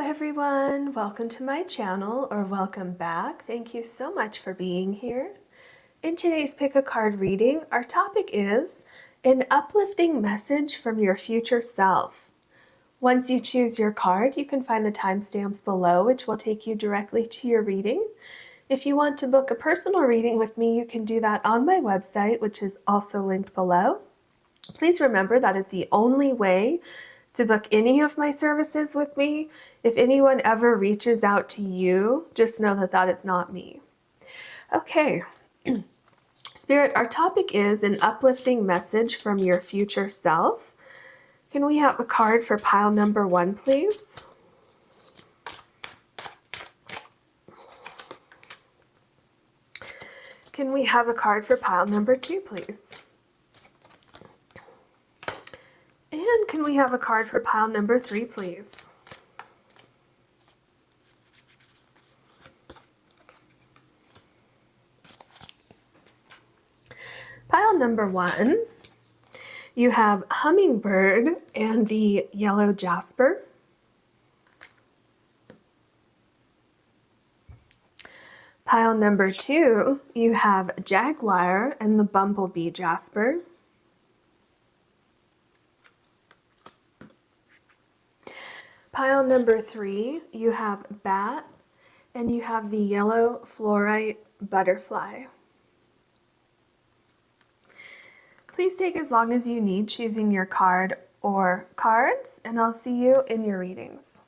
everyone, welcome to my channel, or welcome back. Thank you so much for being here. In today's Pick a Card reading, our topic is an uplifting message from your future self. Once you choose your card, you can find the timestamps below, which will take you directly to your reading. If you want to book a personal reading with me, you can do that on my website, which is also linked below. Please remember that is the only way to book any of my services with me. If anyone ever reaches out to you, just know that that is not me. Okay, Spirit, our topic is an uplifting message from your future self. Can we have a card for pile number 1, please? Can we have a card for pile number 2, please? And can we have a card for pile number 3, please? Pile number 1, you have Hummingbird and the yellow Jasper. Pile number 2, you have Jaguar and the Bumblebee Jasper. Pile number 3, you have Bat, and you have the yellow Fluorite Butterfly. Please take as long as you need choosing your card or cards, and I'll see you in your readings.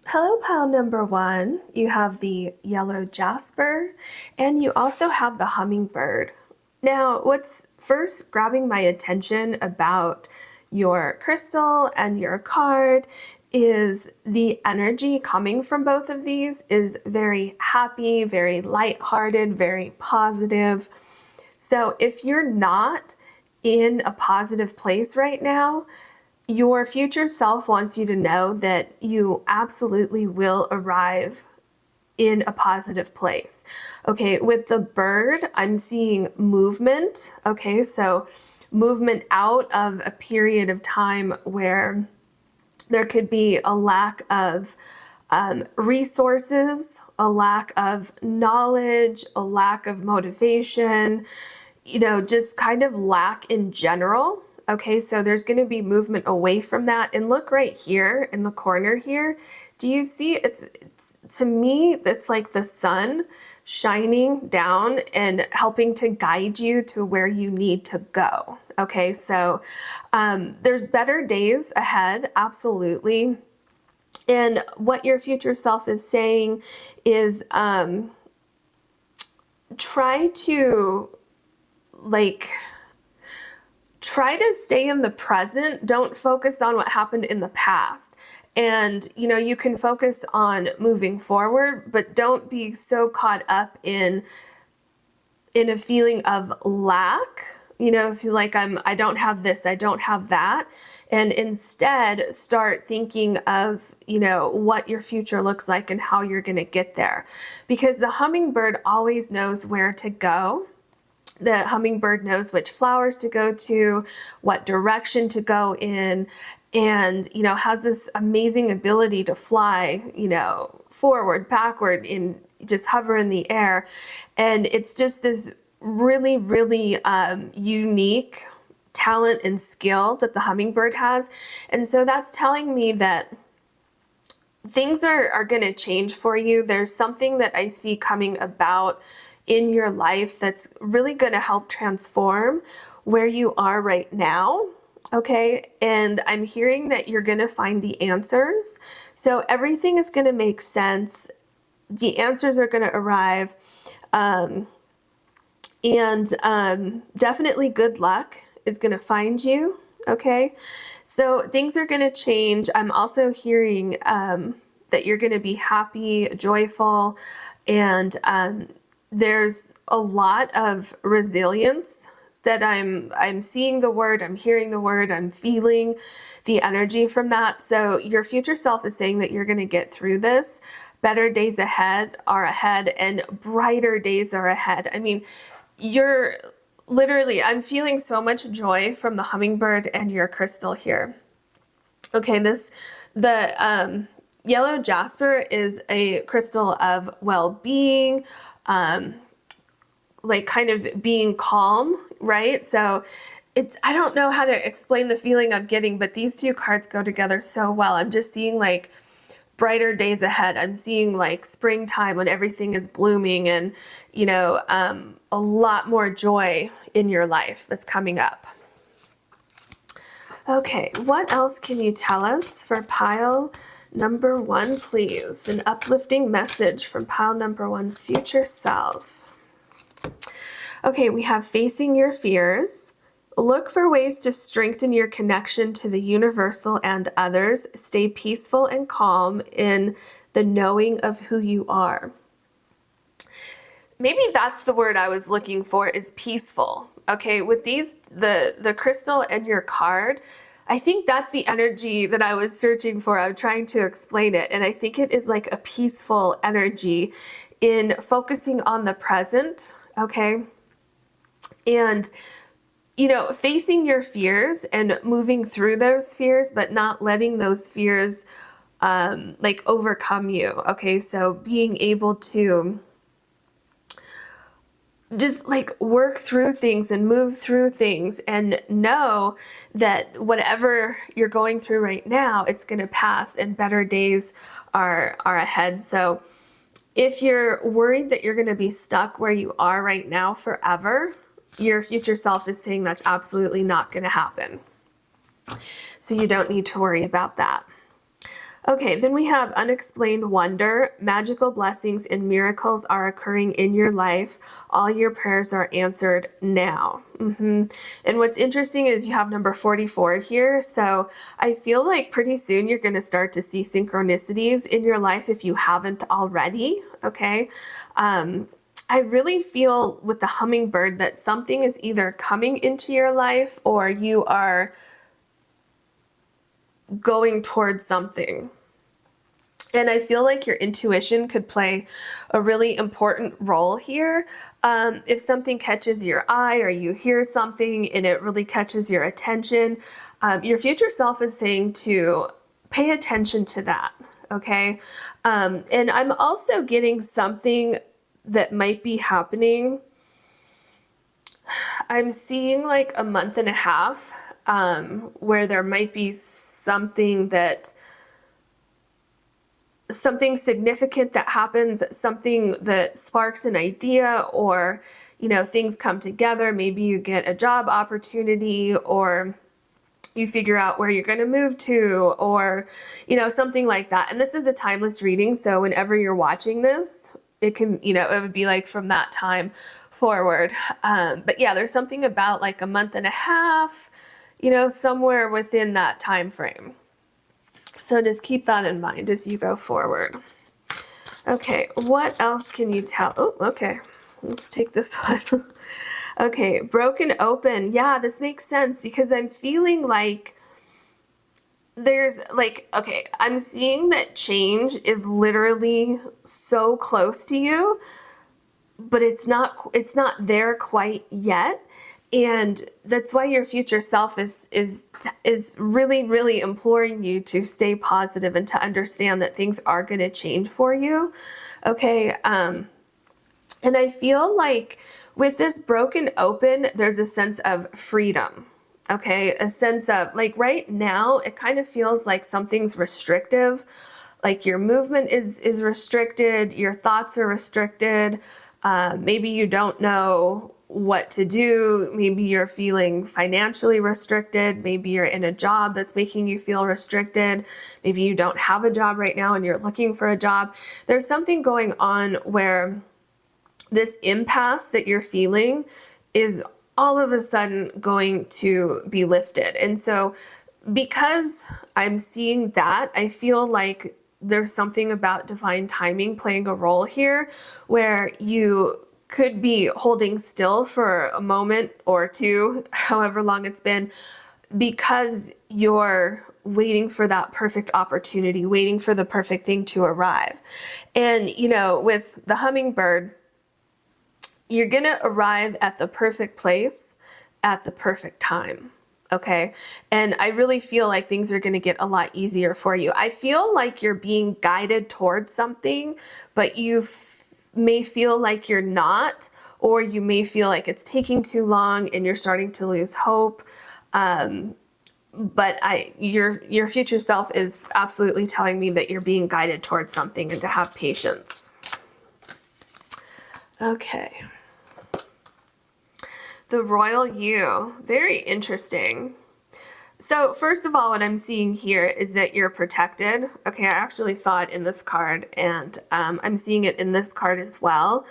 Hello, pile number 1. You have the yellow Jasper, and you also have the Hummingbird. Now, what's first grabbing my attention about your crystal and your card is the energy coming from both of these is very happy, very lighthearted, very positive. So if you're not in a positive place right now, your future self wants you to know that you absolutely will arrive in a positive place. Okay, with the bird, I'm seeing movement. Okay, so movement out of a period of time where there could be a lack of resources, a lack of knowledge, a lack of motivation, just kind of lack in general. Okay, so there's going to be movement away from that. And look right here in the corner here. Do you see? It's to me, it's like the sun shining down and helping to guide you to where you need to go. Okay, so there's better days ahead, absolutely. And what your future self is saying is try to stay in the present. Don't focus on what happened in the past. And, you can focus on moving forward, but don't be so caught up in a feeling of lack, feel like I don't have this, I don't have that. And instead start thinking of, what your future looks like and how you're going to get there. Because the hummingbird always knows where to go. The hummingbird knows which flowers to go to, what direction to go in, and, has this amazing ability to fly, forward, backward, just hover in the air. And it's just this really, really unique talent and skill that the hummingbird has. And so that's telling me that things are going to change for you. There's something that I see coming about in your life that's really going to help transform where you are right now. Okay, and I'm hearing that you're going to find the answers. So everything is going to make sense. The answers are going to arrive. And definitely good luck is going to find you. Okay, so things are going to change. I'm also hearing that you're going to be happy, joyful, and there's a lot of resilience that I'm seeing the word, I'm hearing the word, I'm feeling the energy from that. So your future self is saying that you're going to get through this. Better days ahead are ahead, and brighter days are ahead. I mean, you're literally, I'm feeling so much joy from the hummingbird and your crystal here. Okay, the yellow jasper is a crystal of well-being, like kind of being calm, right? So I don't know how to explain the feeling I'm getting, but these two cards go together so well. I'm just seeing like brighter days ahead. I'm seeing like springtime when everything is blooming and, you know, a lot more joy in your life that's coming up. Okay, what else can you tell us for pile number 1, please? An uplifting message from pile number 1's future self. Okay, we have facing your fears. Look for ways to strengthen your connection to the universal and others. Stay peaceful and calm in the knowing of who you are. Maybe that's the word I was looking for, is peaceful. Okay, with these, the crystal and your card, I think that's the energy that I was searching for. I'm trying to explain it. And I think it is like a peaceful energy in focusing on the present, okay? And, you know, facing your fears and moving through those fears, but not letting those fears like overcome you, okay? So being able to just like work through things and move through things and know that whatever you're going through right now, it's going to pass and better days are ahead. So if you're worried that you're going to be stuck where you are right now forever, your future self is saying that's absolutely not going to happen. So you don't need to worry about that. Okay, then we have unexplained wonder. Magical blessings and miracles are occurring in your life. All your prayers are answered now. And what's interesting is you have number 44 here. So I feel like pretty soon you're going to start to see synchronicities in your life if you haven't already. Okay. I really feel with the hummingbird that something is either coming into your life or you are going towards something. And I feel like your intuition could play a really important role here. If something catches your eye or you hear something and it really catches your attention, your future self is saying to pay attention to that, okay? And I'm also getting something that might be happening. I'm seeing like a month and a half where there might be something significant that happens, something that sparks an idea, or, you know, things come together. Maybe you get a job opportunity, or you figure out where you're going to move to, or, you know, something like that. And this is a timeless reading. So whenever you're watching this, it can, you know, it would be like from that time forward. But yeah, there's something about like a month and a half, you know, somewhere within that time frame. So just keep that in mind as you go forward. Okay, what else can you tell? Oh, okay, let's take this one. Okay, broken open. Yeah, this makes sense because I'm feeling like there's like, okay, I'm seeing that change is literally so close to you, but it's not there quite yet. And that's why your future self is really, really imploring you to stay positive and to understand that things are going to change for you. Okay. And I feel like with this broken open, there's a sense of freedom. Okay. A sense of like right now, it kind of feels like something's restrictive. Like your movement is restricted. Your thoughts are restricted. Maybe you don't know what to do. Maybe you're feeling financially restricted. Maybe you're in a job that's making you feel restricted. Maybe you don't have a job right now and you're looking for a job. There's something going on where this impasse that you're feeling is all of a sudden going to be lifted. And so because I'm seeing that, I feel like there's something about divine timing playing a role here where you could be holding still for a moment or two, however long it's been, because you're waiting for that perfect opportunity, waiting for the perfect thing to arrive. And, you know, with the hummingbird, you're going to arrive at the perfect place at the perfect time. Okay. And I really feel like things are going to get a lot easier for you. I feel like you're being guided towards something, but you may feel like you're not, or you may feel like it's taking too long and you're starting to lose hope. But your future self is absolutely telling me that you're being guided towards something and to have patience. Okay. The Royal You, very interesting. So first of all, what I'm seeing here is that you're protected. Okay, I actually saw it in this card, and I'm seeing it in this card as well.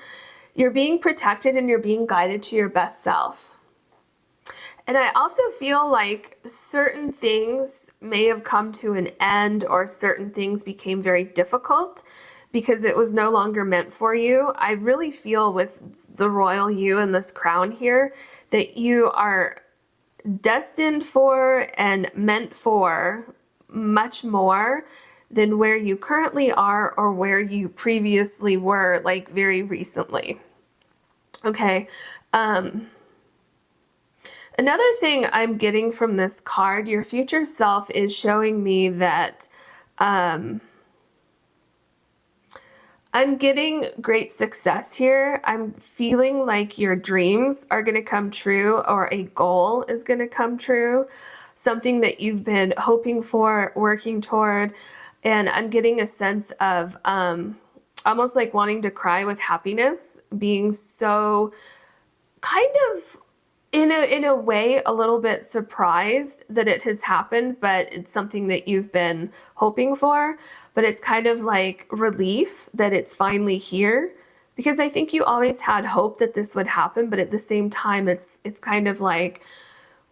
You're being protected and you're being guided to your best self. And I also feel like certain things may have come to an end, or certain things became very difficult because it was no longer meant for you. I really feel with the Royal You and this crown here that you are destined for and meant for much more than where you currently are or where you previously were, like very recently. Okay. Another thing I'm getting from this card, your future self is showing me that I'm getting great success here. I'm feeling like your dreams are going to come true, or a goal is going to come true, something that you've been hoping for, working toward. And I'm getting a sense of almost like wanting to cry with happiness, being so kind of in a way a little bit surprised that it has happened, but it's something that you've been hoping for. But it's kind of like relief that it's finally here, because I think you always had hope that this would happen, but at the same time it's kind of like,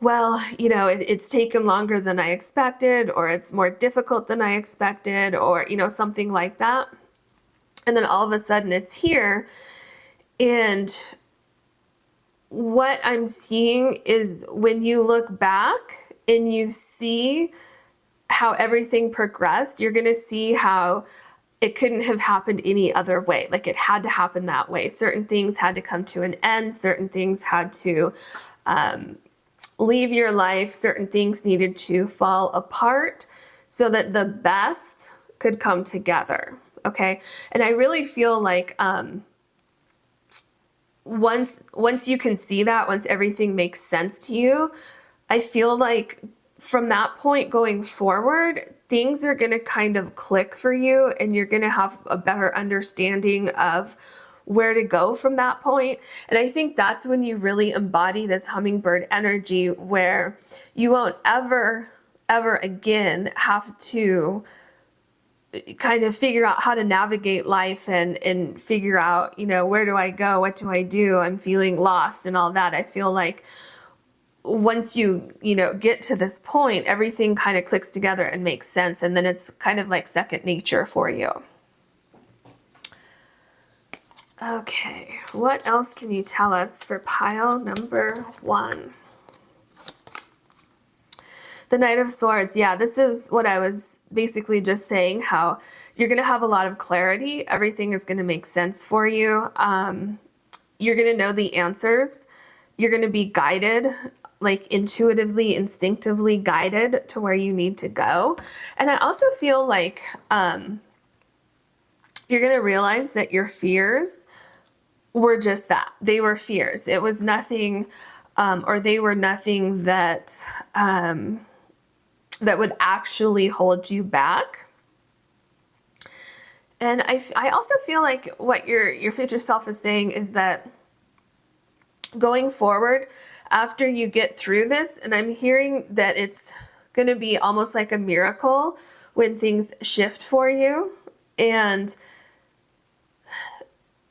well, you know, it's taken longer than I expected, or it's more difficult than I expected, or, you know, something like that. And then all of a sudden it's here. And what I'm seeing is when you look back and you see how everything progressed, you're going to see how it couldn't have happened any other way. Like, it had to happen that way. Certain things had to come to an end. Certain things had to leave your life. Certain things needed to fall apart so that the best could come together. Okay. And I really feel like once you can see that, once everything makes sense to you, I feel like from that point going forward, things are going to kind of click for you, and you're going to have a better understanding of where to go from that point. And I think that's when you really embody this hummingbird energy, where you won't ever again have to kind of figure out how to navigate life and figure out, you know, where do I go? What do I do? I'm feeling lost and all that. I feel like once you know, get to this point, everything kind of clicks together and makes sense. And then it's kind of like second nature for you. Okay, what else can you tell us for pile number 1? The Knight of Swords. Yeah, this is what I was basically just saying, how you're going to have a lot of clarity. Everything is going to make sense for you. You're going to know the answers. You're going to be guided, like intuitively, instinctively guided to where you need to go. And I also feel like you're going to realize that your fears were just that. They were fears. It was nothing, or they were nothing that that would actually hold you back. And I also feel like what your future self is saying is that going forward, after you get through this, and I'm hearing that it's going to be almost like a miracle when things shift for you. And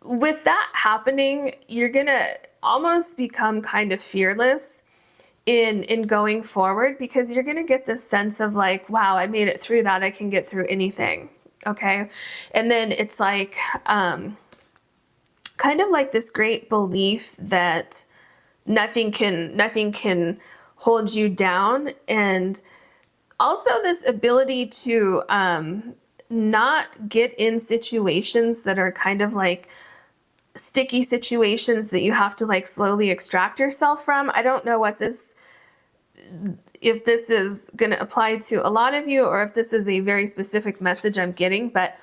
with that happening, you're going to almost become kind of fearless in going forward, because you're going to get this sense of like, wow, I made it through that. I can get through anything. Okay. And then it's like, kind of like this great belief that nothing can hold you down. And also this ability to, not get in situations that are kind of like sticky situations that you have to like slowly extract yourself from. I don't know what this, if this is going to apply to a lot of you or if this is a very specific message I'm getting, but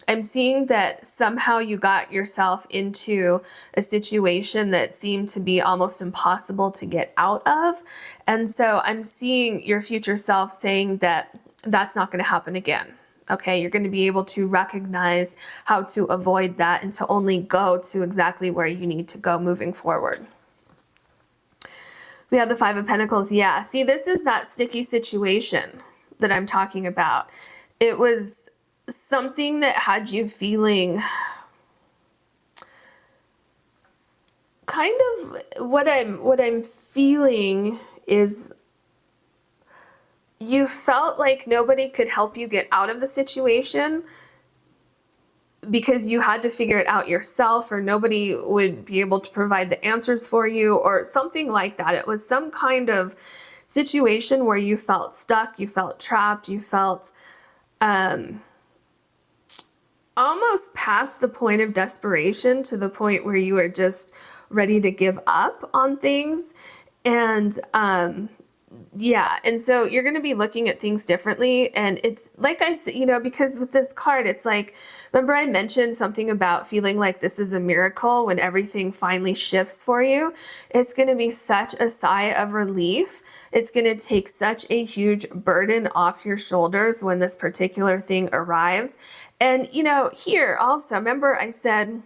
I'm seeing that somehow you got yourself into a situation that seemed to be almost impossible to get out of. And so I'm seeing your future self saying that that's not going to happen again. Okay, you're going to be able to recognize how to avoid that and to only go to exactly where you need to go moving forward. We have the Five of Pentacles. Yeah, see, this is that sticky situation that I'm talking about. It was something that had you feeling kind of what I'm feeling is you felt like nobody could help you get out of the situation because you had to figure it out yourself, or nobody would be able to provide the answers for you or something like that. It was some kind of situation where you felt stuck, you felt trapped, you felt almost past the point of desperation, to the point where you were just ready to give up on things. And yeah, and so you're going to be looking at things differently. And it's like I said, you know, because with this card, it's like, remember I mentioned something about feeling like this is a miracle when everything finally shifts for you. It's going to be such a sigh of relief. It's going to take such a huge burden off your shoulders when this particular thing arrives. And, you know, here also, remember I said,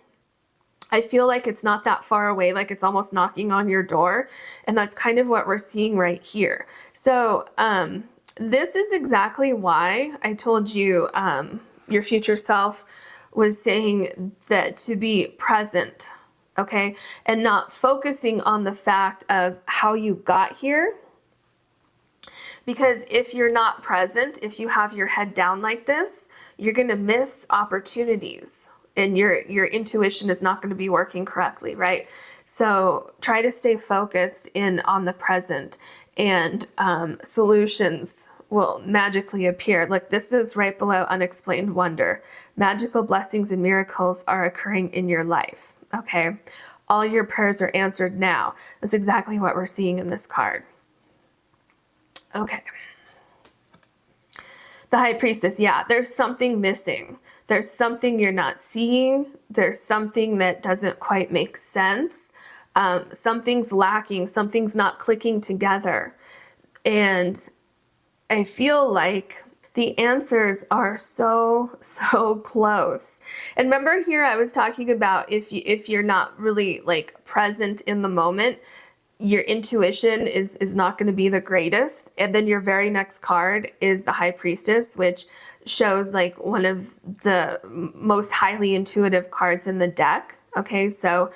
I feel like it's not that far away, like it's almost knocking on your door. And that's kind of what we're seeing right here. So this is exactly why I told you your future self was saying that to be present, okay? And not focusing on the fact of how you got here. Because if you're not present, if you have your head down like this, you're gonna miss opportunities. And your intuition is not going to be working correctly, right? So try to stay focused in on the present, and solutions will magically appear. Like this is right below unexplained wonder. Magical blessings and miracles are occurring in your life, okay? All your prayers are answered now. That's exactly what we're seeing in this card. Okay. The High Priestess, yeah, there's something missing. There's something you're not seeing. There's something that doesn't quite make sense. Something's lacking. Something's not clicking together. And I feel like the answers are so close. And remember here I was talking about if you're not really like present in the moment, your intuition is not going to be the greatest. And then your very next card is the High Priestess, which shows like one of the most highly intuitive cards in the deck. Okay, so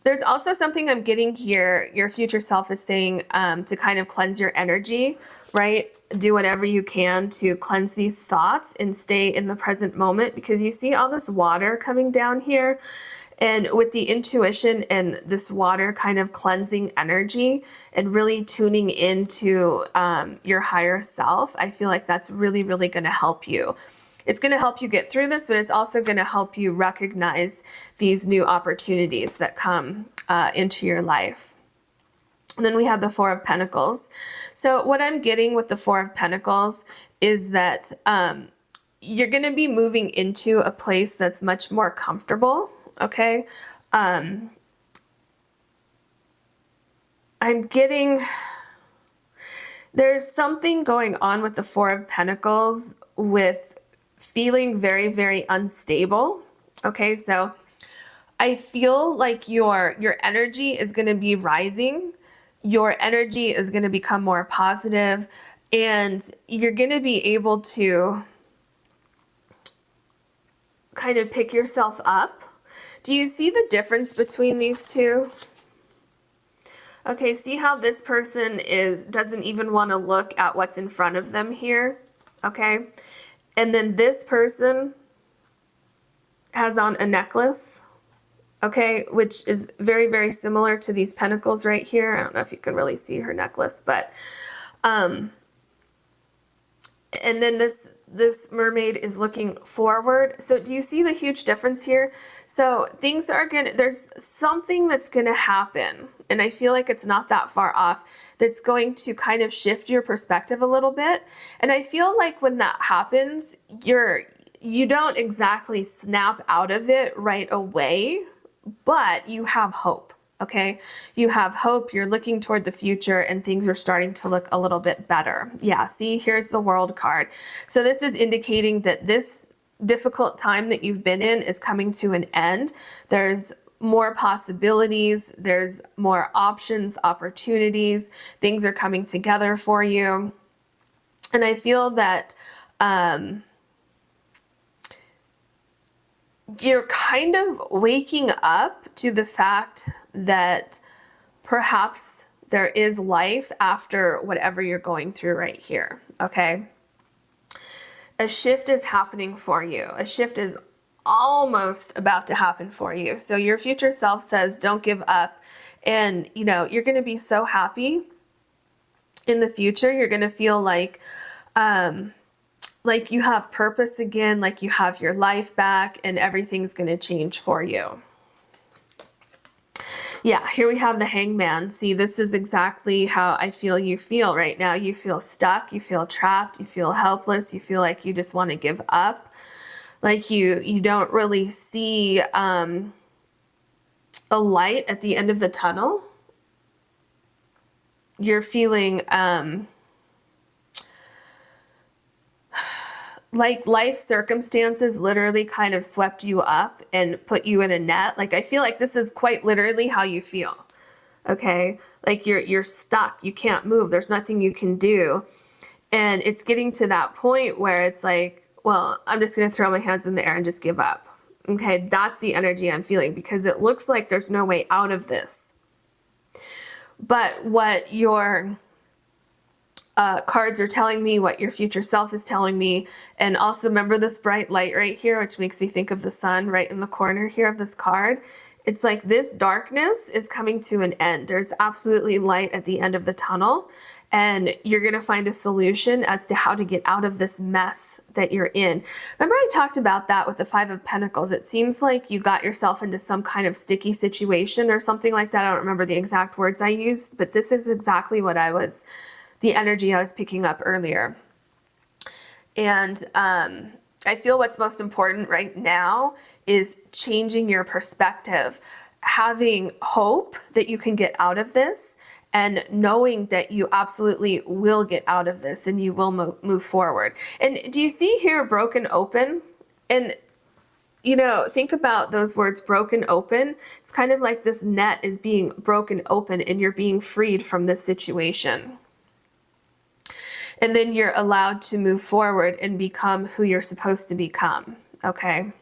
there's also something I'm getting here. Your future self is saying to kind of cleanse your energy, right? Do whatever you can to cleanse these thoughts and stay in the present moment, because you see all this water coming down here. And with the intuition and this water kind of cleansing energy and really tuning into your higher self, I feel like that's really, really going to help you. It's going to help you get through this, but it's also going to help you recognize these new opportunities that come into your life. And then we have the Four of Pentacles. So what I'm getting with the Four of Pentacles is that you're going to be moving into a place that's much more comfortable. Okay. I'm getting, there's something going on with the Four of Pentacles with feeling very, very unstable. Okay. So I feel like your energy is going to be rising. Your energy is going to become more positive, and you're going to be able to kind of pick yourself up. Do you see the difference between these two? Okay, see how this person doesn't even want to look at what's in front of them here, okay? And then this person has on a necklace, okay, which is very, very similar to these pentacles right here. I don't know if you can really see her necklace, but And then this mermaid is looking forward. So do you see the huge difference here? So things are there's something that's gonna happen, and I feel like it's not that far off, that's going to kind of shift your perspective a little bit. And I feel like when that happens, you don't exactly snap out of it right away, but you have hope. Okay, you have hope, you're looking toward the future, and things are starting to look a little bit better. Yeah, see, here's the World card. So this is indicating that this difficult time that you've been in is coming to an end. There's more possibilities, there's more options, opportunities, things are coming together for you. And I feel that you're kind of waking up to the fact that perhaps there is life after whatever you're going through right here, okay? A shift is happening for you. A shift is almost about to happen for you. So your future self says, don't give up. And, you know, you're going to be so happy in the future. You're going to feel like you have purpose again, like you have your life back, and everything's going to change for you. Yeah, here we have the Hangman. See, this is exactly how I feel you feel right now. You feel stuck, you feel trapped, you feel helpless, you feel like you just want to give up. Like you don't really see a light at the end of the tunnel. You're feeling like life circumstances literally kind of swept you up and put you in a net. Like, I feel like this is quite literally how you feel. Okay? Like you're stuck. You can't move. There's nothing you can do. And it's getting to that point where it's like, well, I'm just going to throw my hands in the air and just give up. Okay? That's the energy I'm feeling, because it looks like there's no way out of this. But what your cards are telling me, what your future self is telling me, and also remember this bright light right here, which makes me think of the sun right in the corner here of this card. It's like this darkness is coming to an end. There's absolutely light at the end of the tunnel, and you're going to find a solution as to how to get out of this mess that you're in. Remember I talked about that with the Five of Pentacles. It seems like you got yourself into some kind of sticky situation or something like that. I don't remember the exact words I used, but this is exactly what the energy I was picking up earlier. And I feel what's most important right now is changing your perspective, having hope that you can get out of this, and knowing that you absolutely will get out of this and you will move forward. And do you see here broken open? And you know, think about those words, broken open. It's kind of like this net is being broken open and you're being freed from this situation. And then you're allowed to move forward and become who you're supposed to become, okay?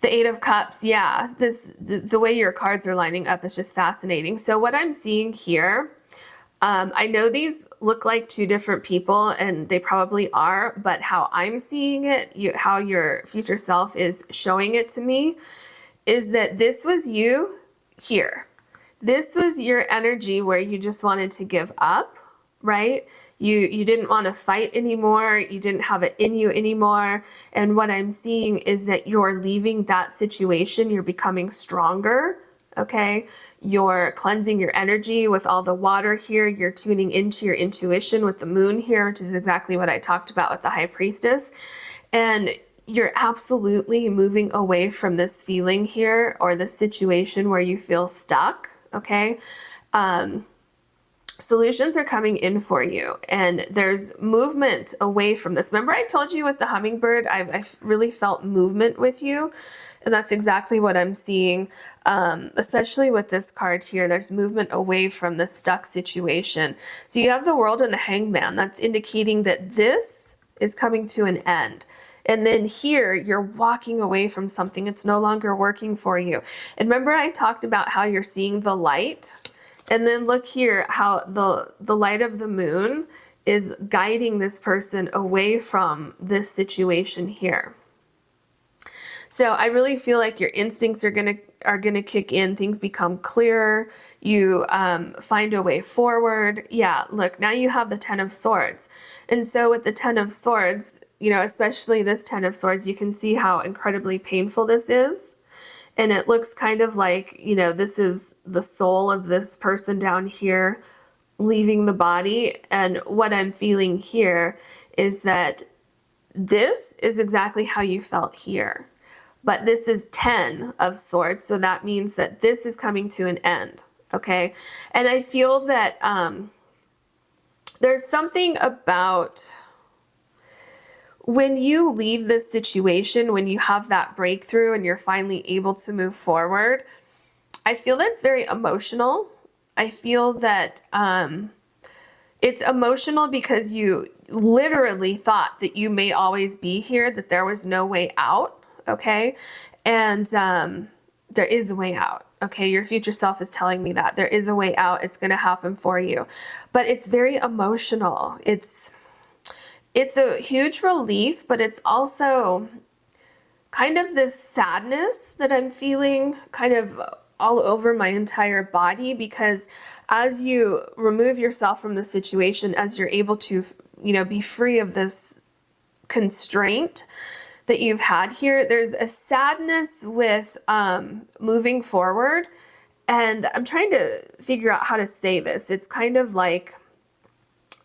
The Eight of Cups, yeah, the way your cards are lining up is just fascinating. So what I'm seeing here, I know these look like two different people, and they probably are, but how I'm seeing it, how your future self is showing it to me, is that this was you here. This was your energy where you just wanted to give up, right? You didn't want to fight anymore. You didn't have it in you anymore. And what I'm seeing is that you're leaving that situation. You're becoming stronger, okay? You're cleansing your energy with all the water here. You're tuning into your intuition with the moon here, which is exactly what I talked about with the High Priestess. And you're absolutely moving away from this feeling here, or this situation where you feel stuck, okay? Solutions are coming in for you, and there's movement away from this. Remember I told you with the hummingbird, I've really felt movement with you, and that's exactly what I'm seeing, especially with this card here. There's movement away from the stuck situation. So you have the World and the Hangman. That's indicating that this is coming to an end. And then here, you're walking away from something. It's no longer working for you. And remember I talked about how you're seeing the light? And then look here, how the light of the moon is guiding this person away from this situation here. So I really feel like your instincts are gonna kick in. Things become clearer. You find a way forward. Yeah, look, now you have the Ten of Swords. And so with the Ten of Swords, you know, especially this Ten of Swords, you can see how incredibly painful this is. And it looks kind of like, you know, this is the soul of this person down here leaving the body. And what I'm feeling here is that this is exactly how you felt here. But this is 10 of Swords, so that means that this is coming to an end, okay? And I feel that there's something about when you leave this situation, when you have that breakthrough and you're finally able to move forward, I feel that's very emotional. I feel that it's emotional because you literally thought that you may always be here, that there was no way out, okay? And there is a way out, okay? Your future self is telling me that. There is a way out. It's going to happen for you. But it's very emotional. It's a huge relief, but it's also kind of this sadness that I'm feeling kind of all over my entire body, because as you remove yourself from the situation, as you're able to, you know, be free of this constraint that you've had here, there's a sadness with moving forward. And I'm trying to figure out how to say this. It's kind of like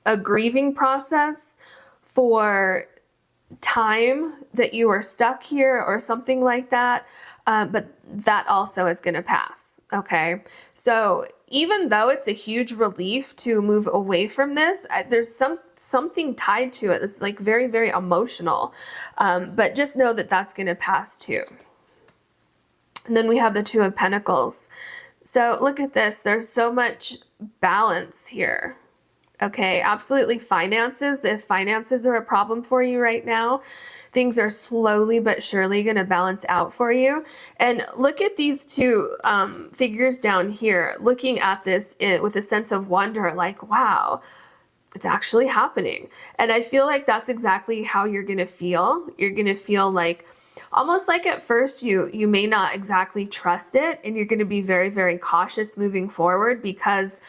a grieving process for time that you were stuck here or something like that. But that also is going to pass. Okay. So even though it's a huge relief to move away from this, there's something tied to it that's like very, very emotional. But just know that that's going to pass too. And then we have the Two of Pentacles. So look at this. There's so much balance here. Okay, absolutely finances. If finances are a problem for you right now, things are slowly but surely going to balance out for you. And look at these two figures down here, looking at this with a sense of wonder, like, wow, it's actually happening. And I feel like that's exactly how you're going to feel. You're going to feel like, almost like at first you may not exactly trust it, and you're going to be very, very cautious moving forward because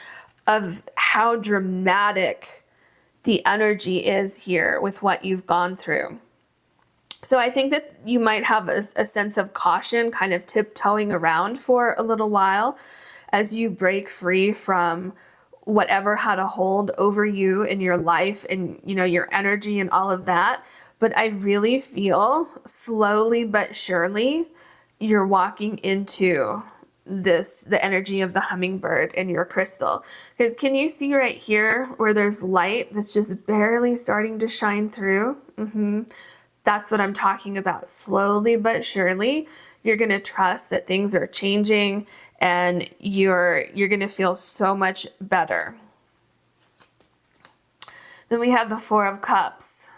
of how dramatic the energy is here with what you've gone through. So I think that you might have a sense of caution kind of tiptoeing around for a little while as you break free from whatever had a hold over you in your life and, you know, your energy and all of that. But I really feel slowly but surely you're walking into the energy of the hummingbird in your crystal. Because can you see right here where there's light that's just barely starting to shine through? That's what I'm talking about. Slowly but surely, you're going to trust that things are changing and you're going to feel so much better. Then we have the Four of Cups.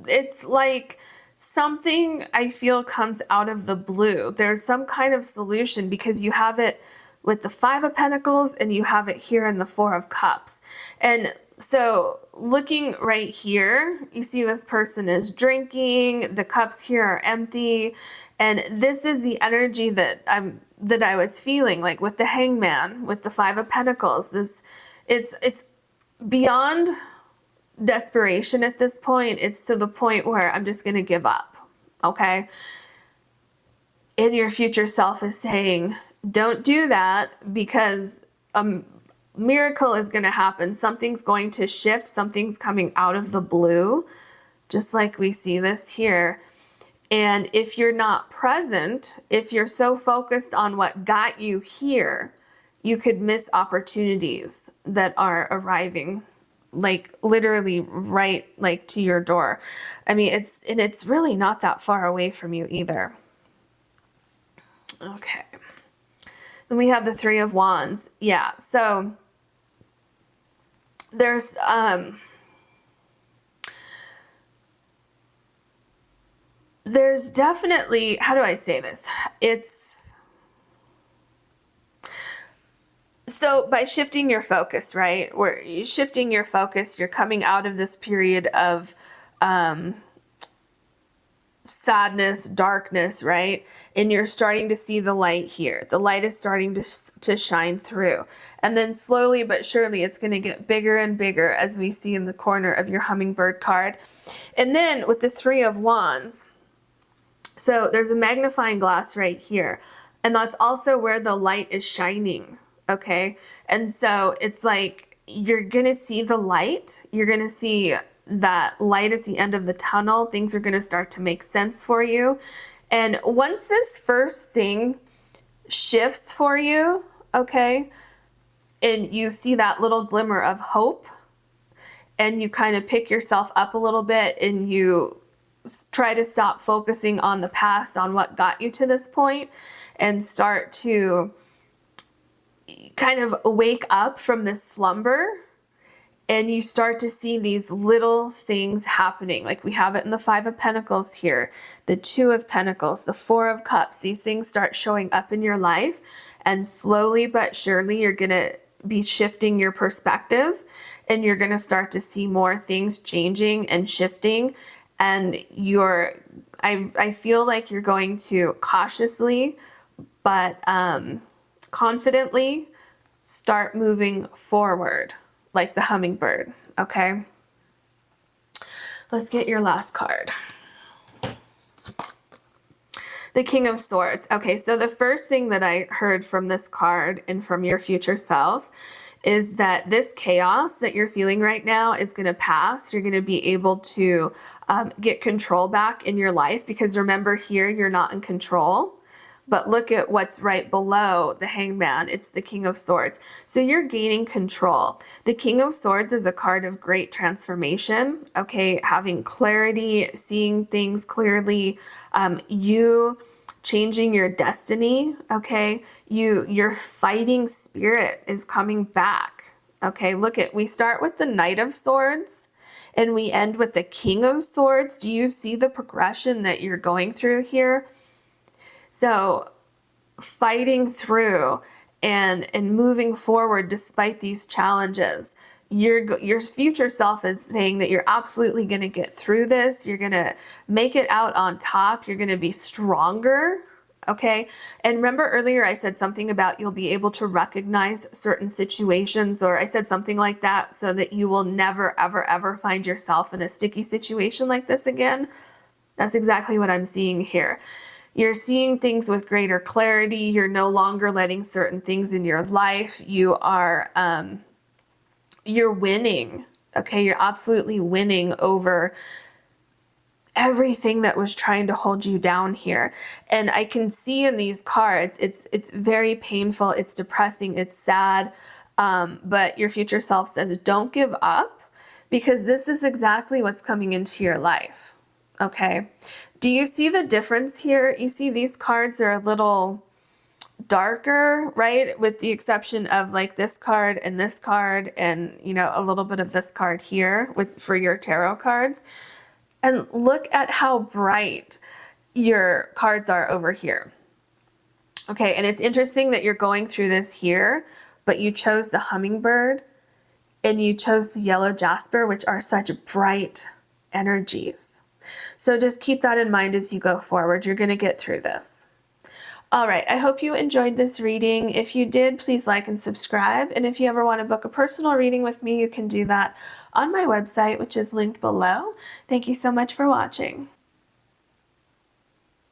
It's like something I feel comes out of the blue. There's some kind of solution because you have it with the Five of Pentacles and you have it here in the Four of Cups. And so looking right here, you see this person is drinking, the cups here are empty, and this is the energy that I was feeling, like with the Hangman, with the Five of Pentacles. It's beyond desperation at this point. It's to the point where I'm just going to give up. Okay. And your future self is saying, don't do that, because a miracle is going to happen. Something's going to shift. Something's coming out of the blue, just like we see this here. And if you're not present, if you're so focused on what got you here, you could miss opportunities that are arriving, like literally right like to your door. I mean, it's really not that far away from you either. Okay. Then we have the Three of Wands. Yeah. So there's definitely, how do I say this? So by shifting your focus, right? Where you're shifting your focus, you're coming out of this period of sadness, darkness, right? And you're starting to see the light here. The light is starting to shine through. And then slowly but surely it's going to get bigger and bigger, as we see in the corner of your hummingbird card. And then with the Three of Wands, so there's a magnifying glass right here. And that's also where the light is shining, okay? And so it's like you're going to see the light. You're going to see that light at the end of the tunnel. Things are going to start to make sense for you. And once this first thing shifts for you, okay, and you see that little glimmer of hope, and you kind of pick yourself up a little bit and you try to stop focusing on the past, on what got you to this point, and start to kind of wake up from this slumber, and you start to see these little things happening. Like we have it in the Five of Pentacles here, the Two of Pentacles, the Four of Cups. These things start showing up in your life, and slowly but surely you're going to be shifting your perspective, and you're going to start to see more things changing and shifting. And I feel like you're going to cautiously but confidently start moving forward like the hummingbird, okay? Let's get your last card. The King of Swords. Okay, so the first thing that I heard from this card and from your future self is that this chaos that you're feeling right now is going to pass. You're going to be able to get control back in your life, because remember here, you're not in control. But look at what's right below the Hangman. It's the King of Swords. So you're gaining control. The King of Swords is a card of great transformation, okay? Having clarity, seeing things clearly, you changing your destiny, okay? Your fighting spirit is coming back, okay? Look at, we start with the Knight of Swords and we end with the King of Swords. Do you see the progression that you're going through here? So fighting through and moving forward despite these challenges. Your future self is saying that you're absolutely going to get through this. You're going to make it out on top. You're going to be stronger. Okay. And remember earlier I said something about you'll be able to recognize certain situations, or I said something like that, so that you will never, ever, ever find yourself in a sticky situation like this again. That's exactly what I'm seeing here. You're seeing things with greater clarity. You're no longer letting certain things in your life. You are, you're winning. Okay. You're absolutely winning over everything that was trying to hold you down here. And I can see in these cards, it's very painful. It's depressing. It's sad. But your future self says, don't give up, because this is exactly what's coming into your life. Okay. Do you see the difference here? You see these cards are a little darker, right? With the exception of like this card and you know, a little bit of this card here for your tarot cards. And look at how bright your cards are over here. Okay, and it's interesting that you're going through this here, but you chose the hummingbird and you chose the yellow jasper, which are such bright energies. So just keep that in mind as you go forward. You're going to get through this. All right, I hope you enjoyed this reading. If you did, please like and subscribe. And if you ever want to book a personal reading with me, you can do that on my website, which is linked below. Thank you so much for watching.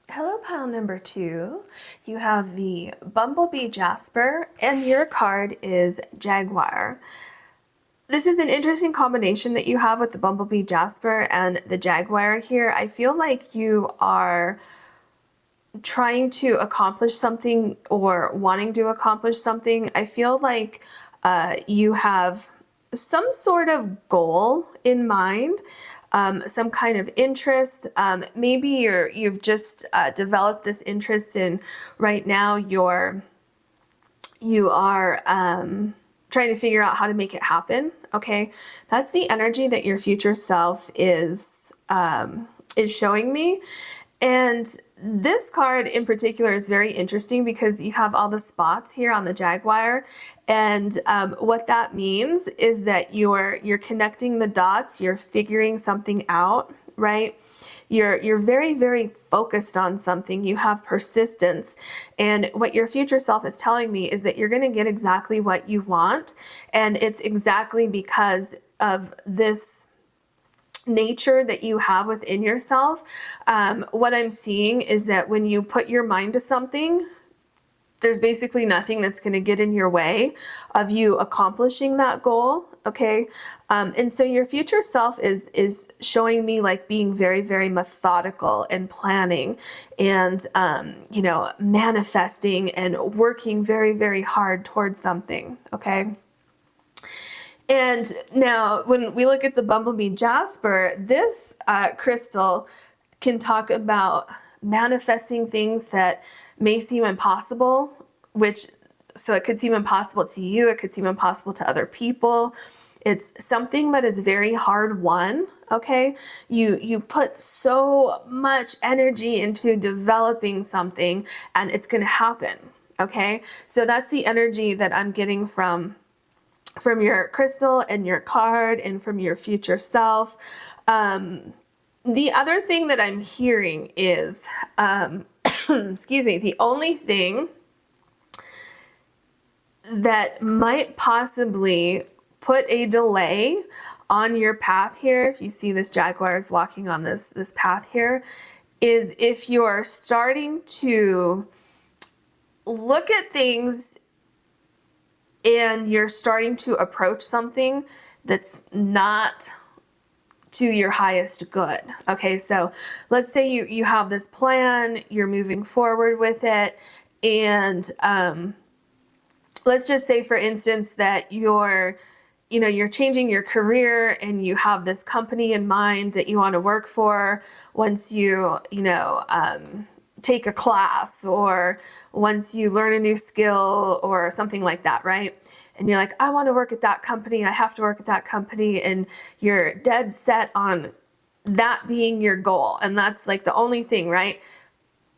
Hello, pile number 2. You have the Bumblebee Jasper, and your card is Jaguar. This is an interesting combination that you have with the Bumblebee Jasper and the Jaguar here. I feel like you are trying to accomplish something or wanting to accomplish something. I feel like you have some sort of goal in mind, some kind of interest. Maybe you've just developed this interest in right now. You are trying to figure out how to make it happen. Okay, that's the energy that your future self is showing me. And this card in particular is very interesting because you have all the spots here on the Jaguar. And what that means is that you're connecting the dots, you're figuring something out, right? You're very, very focused on something. You have persistence. And what your future self is telling me is that you're going to get exactly what you want. And it's exactly because of this nature that you have within yourself. What I'm seeing is that when you put your mind to something, there's basically nothing that's going to get in your way of you accomplishing that goal. Okay. And so your future self is showing me like being very, very methodical and planning and, you know, manifesting and working very, very hard towards something. Okay. And now when we look at the Bumblebee Jasper, this crystal can talk about manifesting things that may seem impossible, so it could seem impossible to you, it could seem impossible to other people. It's something that is very hard won, okay? You put so much energy into developing something and it's gonna happen, okay? So that's the energy that I'm getting from your crystal and your card and from your future self. The other thing that I'm hearing is, excuse me, the only thing that might possibly put a delay on your path here, if you see this jaguar is walking on this path here, is if you're starting to look at things and you're starting to approach something that's not to your highest good. Okay, so let's say you have this plan, you're moving forward with it, and let's just say, for instance, that you're changing your career and you have this company in mind that you want to work for once you take a class or once you learn a new skill or something like that, right? And you're like, I want to work at that company, I have to work at that company, and you're dead set on that being your goal, and that's like the only thing, right?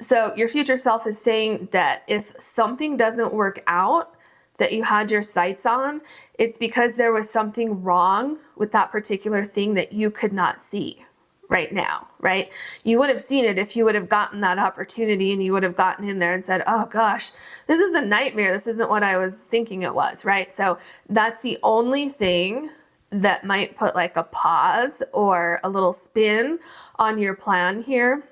So your future self is saying that if something doesn't work out that you had your sights on, it's because there was something wrong with that particular thing that you could not see right now, right? You would have seen it if you would have gotten that opportunity and you would have gotten in there and said, oh gosh, this is a nightmare. This isn't what I was thinking it was, right? So that's the only thing that might put like a pause or a little spin on your plan here.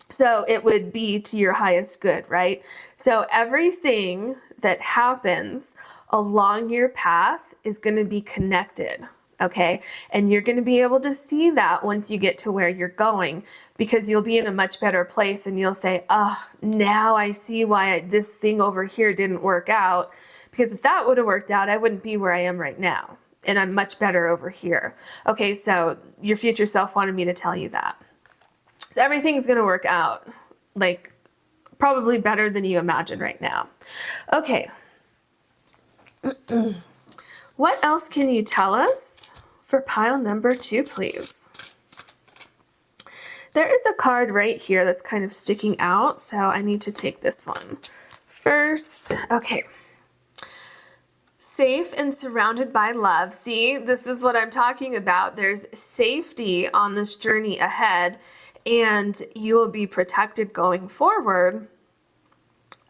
So it would be to your highest good, right? So everything that happens along your path is going to be connected. Okay. And you're going to be able to see that once you get to where you're going, because you'll be in a much better place and you'll say, oh, now I see why this thing over here didn't work out. Because if that would have worked out, I wouldn't be where I am right now. And I'm much better over here. Okay. So your future self wanted me to tell you that. So everything's going to work out like probably better than you imagine right now. Okay. What else can you tell us for pile number 2, please? There is a card right here that's kind of sticking out, so I need to take this one first. Okay. Safe and surrounded by love. See, this is what I'm talking about. There's safety on this journey ahead, and you will be protected going forward,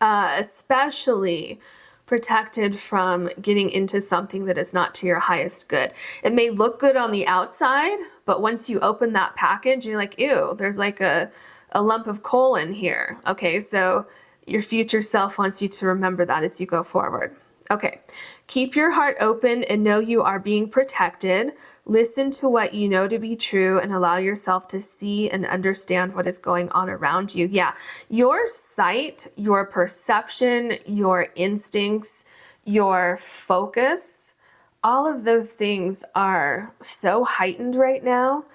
especially protected from getting into something that is not to your highest good. It may look good on the outside, but once you open that package, you're like, ew, there's like a lump of coal in here. Okay, so your future self wants you to remember that as you go forward. Okay, keep your heart open and know you are being protected. Listen to what you know to be true and allow yourself to see and understand what is going on around you. Yeah, your sight, your perception, your instincts, your focus, all of those things are so heightened right now.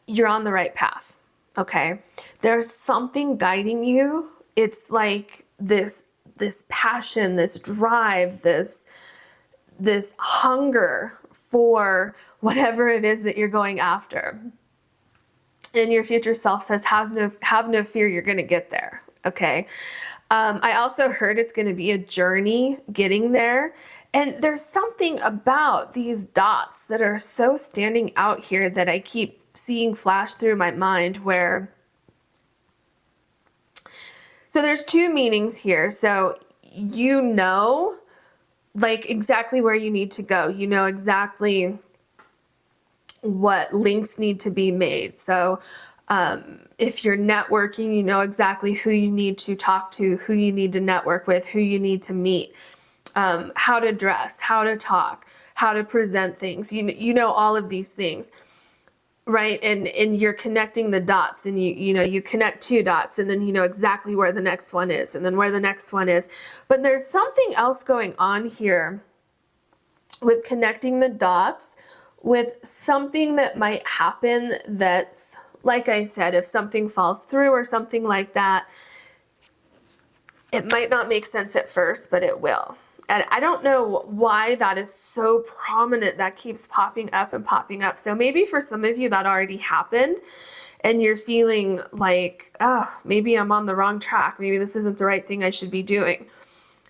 You're on the right path, okay? There's something guiding you. It's like this passion, this drive, this hunger for whatever it is that you're going after. And your future self says, have no fear, you're going to get there. Okay. I also heard it's going to be a journey getting there. And there's something about these dots that are so standing out here that I keep seeing flash through my mind where, so there's two meanings here. So you know, like exactly where you need to go. You know exactly what links need to be made. So if you're networking, you know exactly who you need to talk to, who you need to network with, who you need to meet, how to dress, how to talk, how to present things. You know all of these things, right? And you're connecting the dots, and you connect two dots, and then you know exactly where the next one is, and then where the next one is. But there's something else going on here with connecting the dots with something that might happen that's, like I said, if something falls through or something like that, it might not make sense at first, but it will. And I don't know why that is so prominent, that keeps popping up and popping up. So maybe for some of you that already happened and you're feeling like, oh, maybe I'm on the wrong track. Maybe this isn't the right thing I should be doing.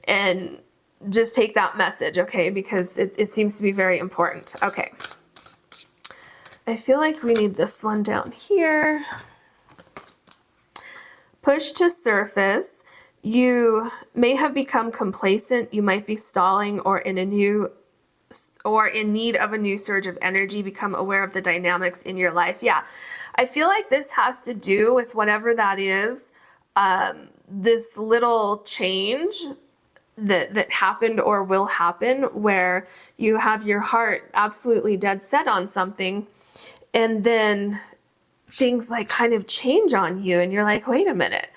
And just take that message, okay? Because it seems to be very important. Okay. I feel like we need this one down here. Push to surface. You may have become complacent. You might be stalling or in need of a new surge of energy. Become aware of the dynamics in your life. Yeah, I feel like this has to do with whatever that is. This little change that happened or will happen, where you have your heart absolutely dead set on something, and then things like kind of change on you, and you're like, wait a minute,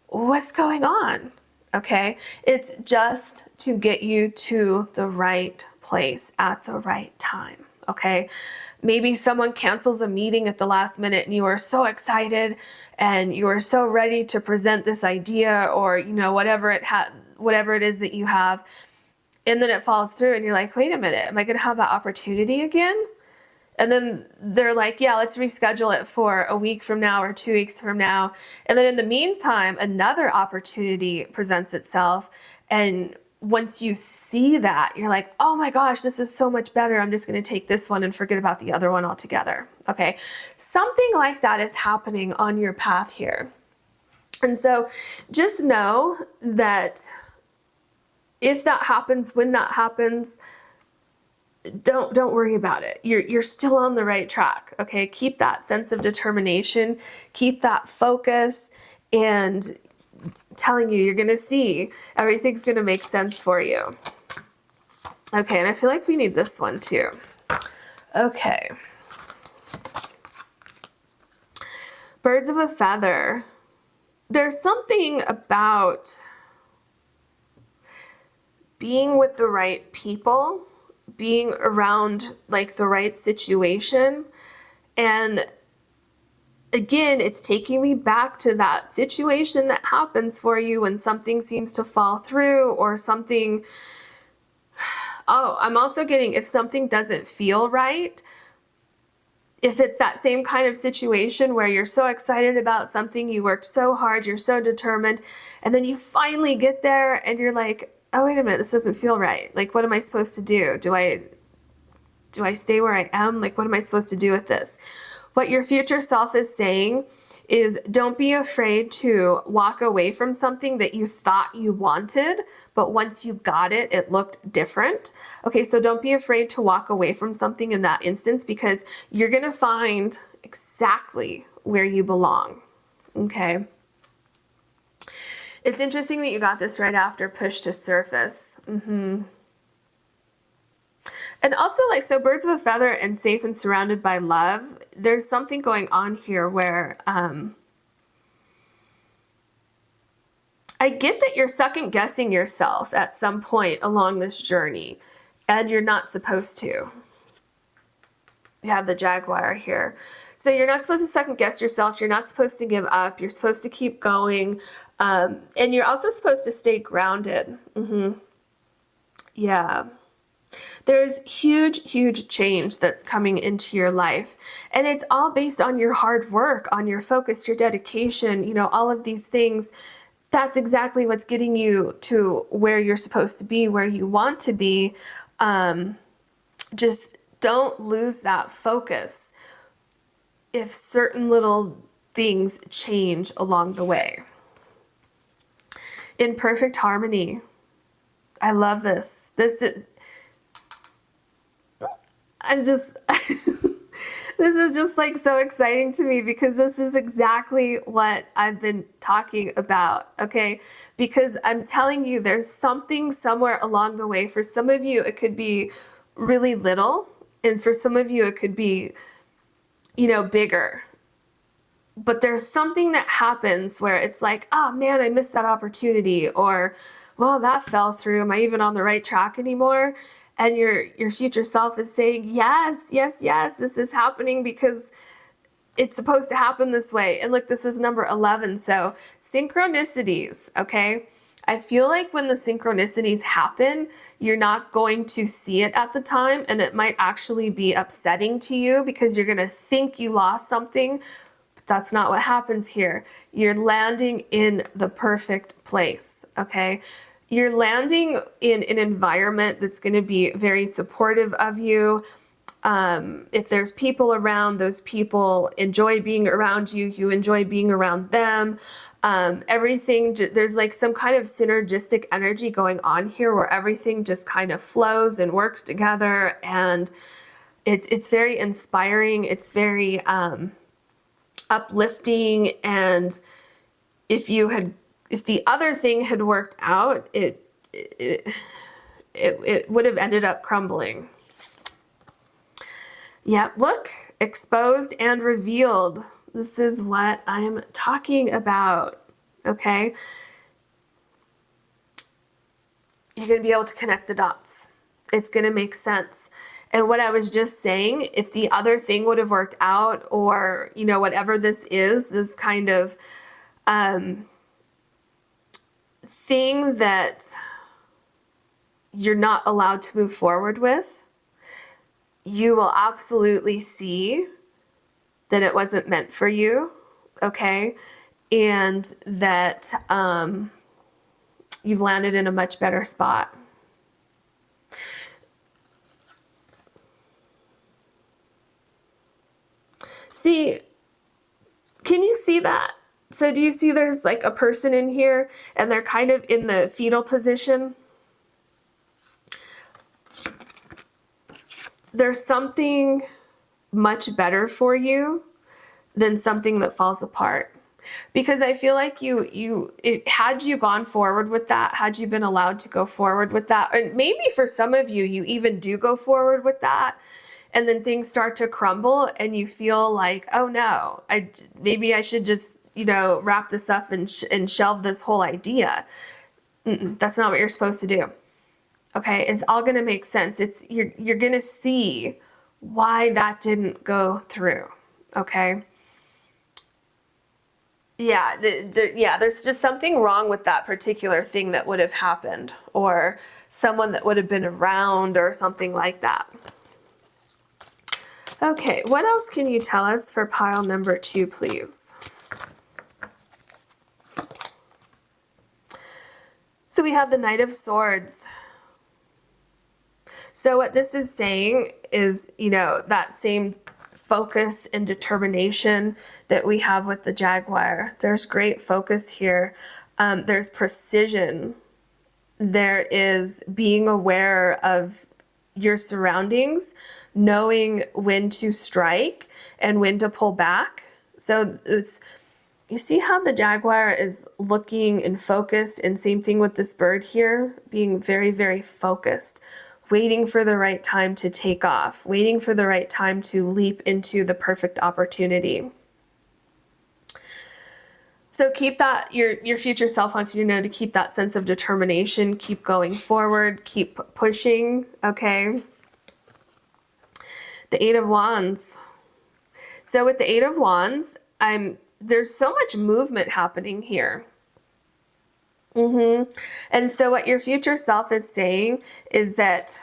what's going on? Okay, it's just to get you to the right place at the right time. Okay, maybe someone cancels a meeting at the last minute and you are so excited and you are so ready to present this idea, or whatever it is that you have, and then it falls through and you're like, wait a minute, am I going to have that opportunity again? And then they're like, yeah, let's reschedule it for a week from now or 2 weeks from now. And then in the meantime, another opportunity presents itself. And once you see that, you're like, oh my gosh, this is so much better. I'm just going to take this one and forget about the other one altogether. Okay. Something like that is happening on your path here. And so just know that if that happens, when that happens, don't worry about it. You're still on the right track. Okay. Keep that sense of determination, keep that focus, and I'm telling you, you're going to see everything's going to make sense for you. Okay. And I feel like we need this one too. Okay. Birds of a feather. There's something about being with the right people, being around like the right situation. And again, it's taking me back to that situation that happens for you when something seems to fall through or something. Oh, I'm also getting, if something doesn't feel right, if it's that same kind of situation where you're so excited about something, you worked so hard, you're so determined, and then you finally get there and you're like, oh, wait a minute, this doesn't feel right. Like, what am I supposed to do? Do I stay where I am? Like, what am I supposed to do with this? What your future self is saying is, don't be afraid to walk away from something that you thought you wanted, but once you got it, it looked different. Okay, so don't be afraid to walk away from something in that instance, because you're gonna find exactly where you belong. Okay. It's interesting that you got this right after push to surface. And also, like, so birds of a feather and safe and surrounded by love, there's something going on here where I get that you're second guessing yourself at some point along this journey, and you're not supposed to. You have the jaguar here. So you're not supposed to second guess yourself. You're not supposed to give up. You're supposed to keep going. And you're also supposed to stay grounded. Yeah. There's huge change that's coming into your life. And it's all based on your hard work, on your focus, your dedication, all of these things. That's exactly what's getting you to where you're supposed to be, where you want to be. Just don't lose that focus. if certain little things change along the way. In perfect harmony. I love this. This is, I'm just, this is just like so exciting to me because this is exactly what I've been talking about, okay? Because I'm telling you, there's something somewhere along the way. For some of you, it could be really little, and for some of you, it could be, you know, bigger. But there's something that happens where it's like, oh man, I missed that opportunity, or, well, that fell through. Am I even on the right track anymore? And your future self is saying, yes, yes, yes, this is happening because it's supposed to happen this way. And look, this is number 11. So synchronicities, okay? I feel like when the synchronicities happen, you're not going to see it at the time, and it might actually be upsetting to you because you're going to think you lost something. But that's not what happens here. You're landing in the perfect place, okay? You're landing in an environment that's going to be very supportive of you. If there's people around, those people enjoy being around you. You enjoy being around them. Everything, there's like some kind of synergistic energy going on here where everything just kind of flows and works together. And it's very inspiring. It's very uplifting. And if the other thing had worked out, it would have ended up crumbling. Yeah, look, exposed and revealed. This is what I'm talking about, okay? You're going to be able to connect the dots. It's going to make sense. And what I was just saying, if the other thing would have worked out, or, you know, whatever this is, this kind of thing that you're not allowed to move forward with, you will absolutely see that it wasn't meant for you, okay? And that you've landed in a much better spot. See, can you see that? So do you see there's like a person in here and they're kind of in the fetal position? There's something much better for you than something that falls apart. Because I feel like had you gone forward with that, had you been allowed to go forward with that, and maybe for some of you, you even do go forward with that, and then things start to crumble and you feel like, oh no, maybe I should just, you know, wrap this up and shelve this whole idea. That's not what you're supposed to do. Okay, it's all going to make sense. You're going to see why that didn't go through. Okay. Yeah, there's just something wrong with that particular thing that would have happened, or someone that would have been around, or something like that. Okay, what else can you tell us for pile number 2, please? So we have the Knight of Swords. So what this is saying is, you know, that same focus and determination that we have with the Jaguar. There's great focus here. There's precision. There is being aware of your surroundings, knowing when to strike and when to pull back. So you see how the Jaguar is looking and focused, and same thing with this bird here, being very, very focused, waiting for the right time to take off, waiting for the right time to leap into the perfect opportunity. So keep that, your future self wants you to know to keep that sense of determination, keep going forward, keep pushing, okay? The Eight of Wands. So with the Eight of Wands, there's so much movement happening here. And so what your future self is saying is that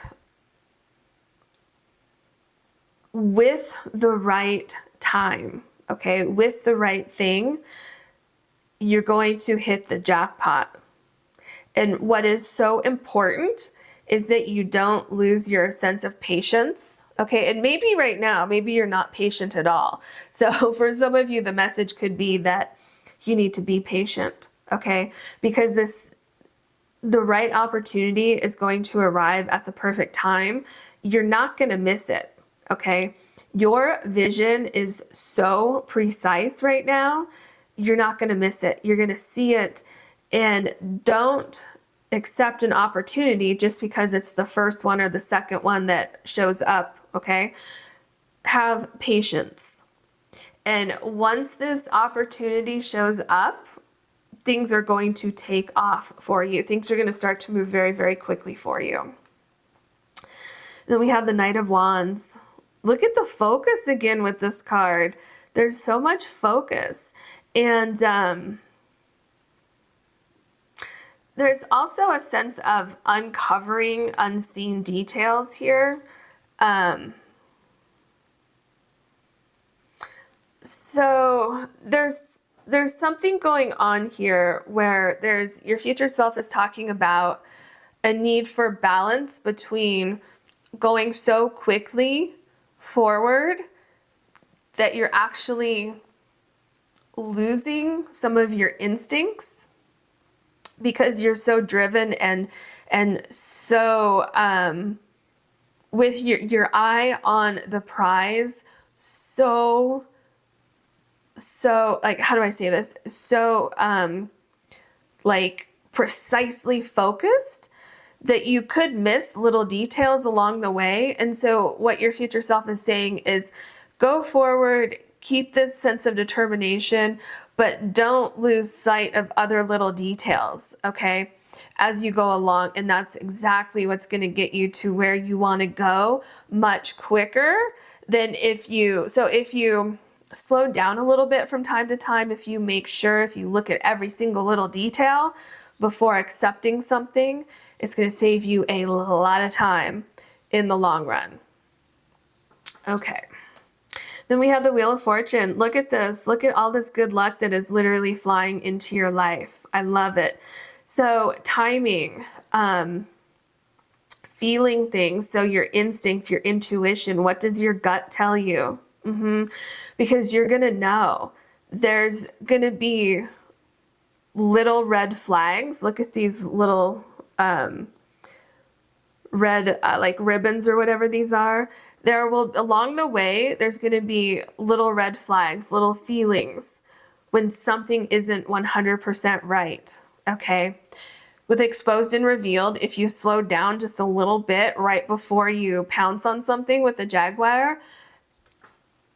with the right time, okay, with the right thing, you're going to hit the jackpot. And what is so important is that you don't lose your sense of patience, Okay, and maybe right now, maybe you're not patient at all. So for some of you, the message could be that you need to be patient, okay? Because the right opportunity is going to arrive at the perfect time. You're not going to miss it, okay? Your vision is so precise right now. You're not going to miss it. You're going to see it, and don't accept an opportunity just because it's the first one or the second one that shows up, okay? Have patience. And once this opportunity shows up, things are going to take off for you. Things are going to start to move very, very quickly for you. Then we have the Knight of Wands. Look at the focus again with this card. There's so much focus. And there's also a sense of uncovering unseen details here. So there's something going on here where your future self is talking about a need for balance between going so quickly forward that you're actually losing some of your instincts because you're so driven and so with your eye on the prize, so like, how do I say this? So like precisely focused that you could miss little details along the way. And so what your future self is saying is go forward, keep this sense of determination, but don't lose sight of other little details, okay, as you go along. And that's exactly what's going to get you to where you want to go much quicker than if you slow down a little bit from time to time. If you make sure, if you look at every single little detail before accepting something, it's going to save you a lot of time in the long run. Okay. Then we have the Wheel of Fortune. Look at this. Look at all this good luck that is literally flying into your life. I love it. So timing, feeling things. So your instinct, your intuition, what does your gut tell you? Because you're going to know. There's going to be little red flags. Look at these little red like ribbons or whatever these are. There will, along the way, there's going to be little red flags, little feelings when something isn't 100% right, okay? With Exposed and Revealed, if you slow down just a little bit right before you pounce on something with a jaguar,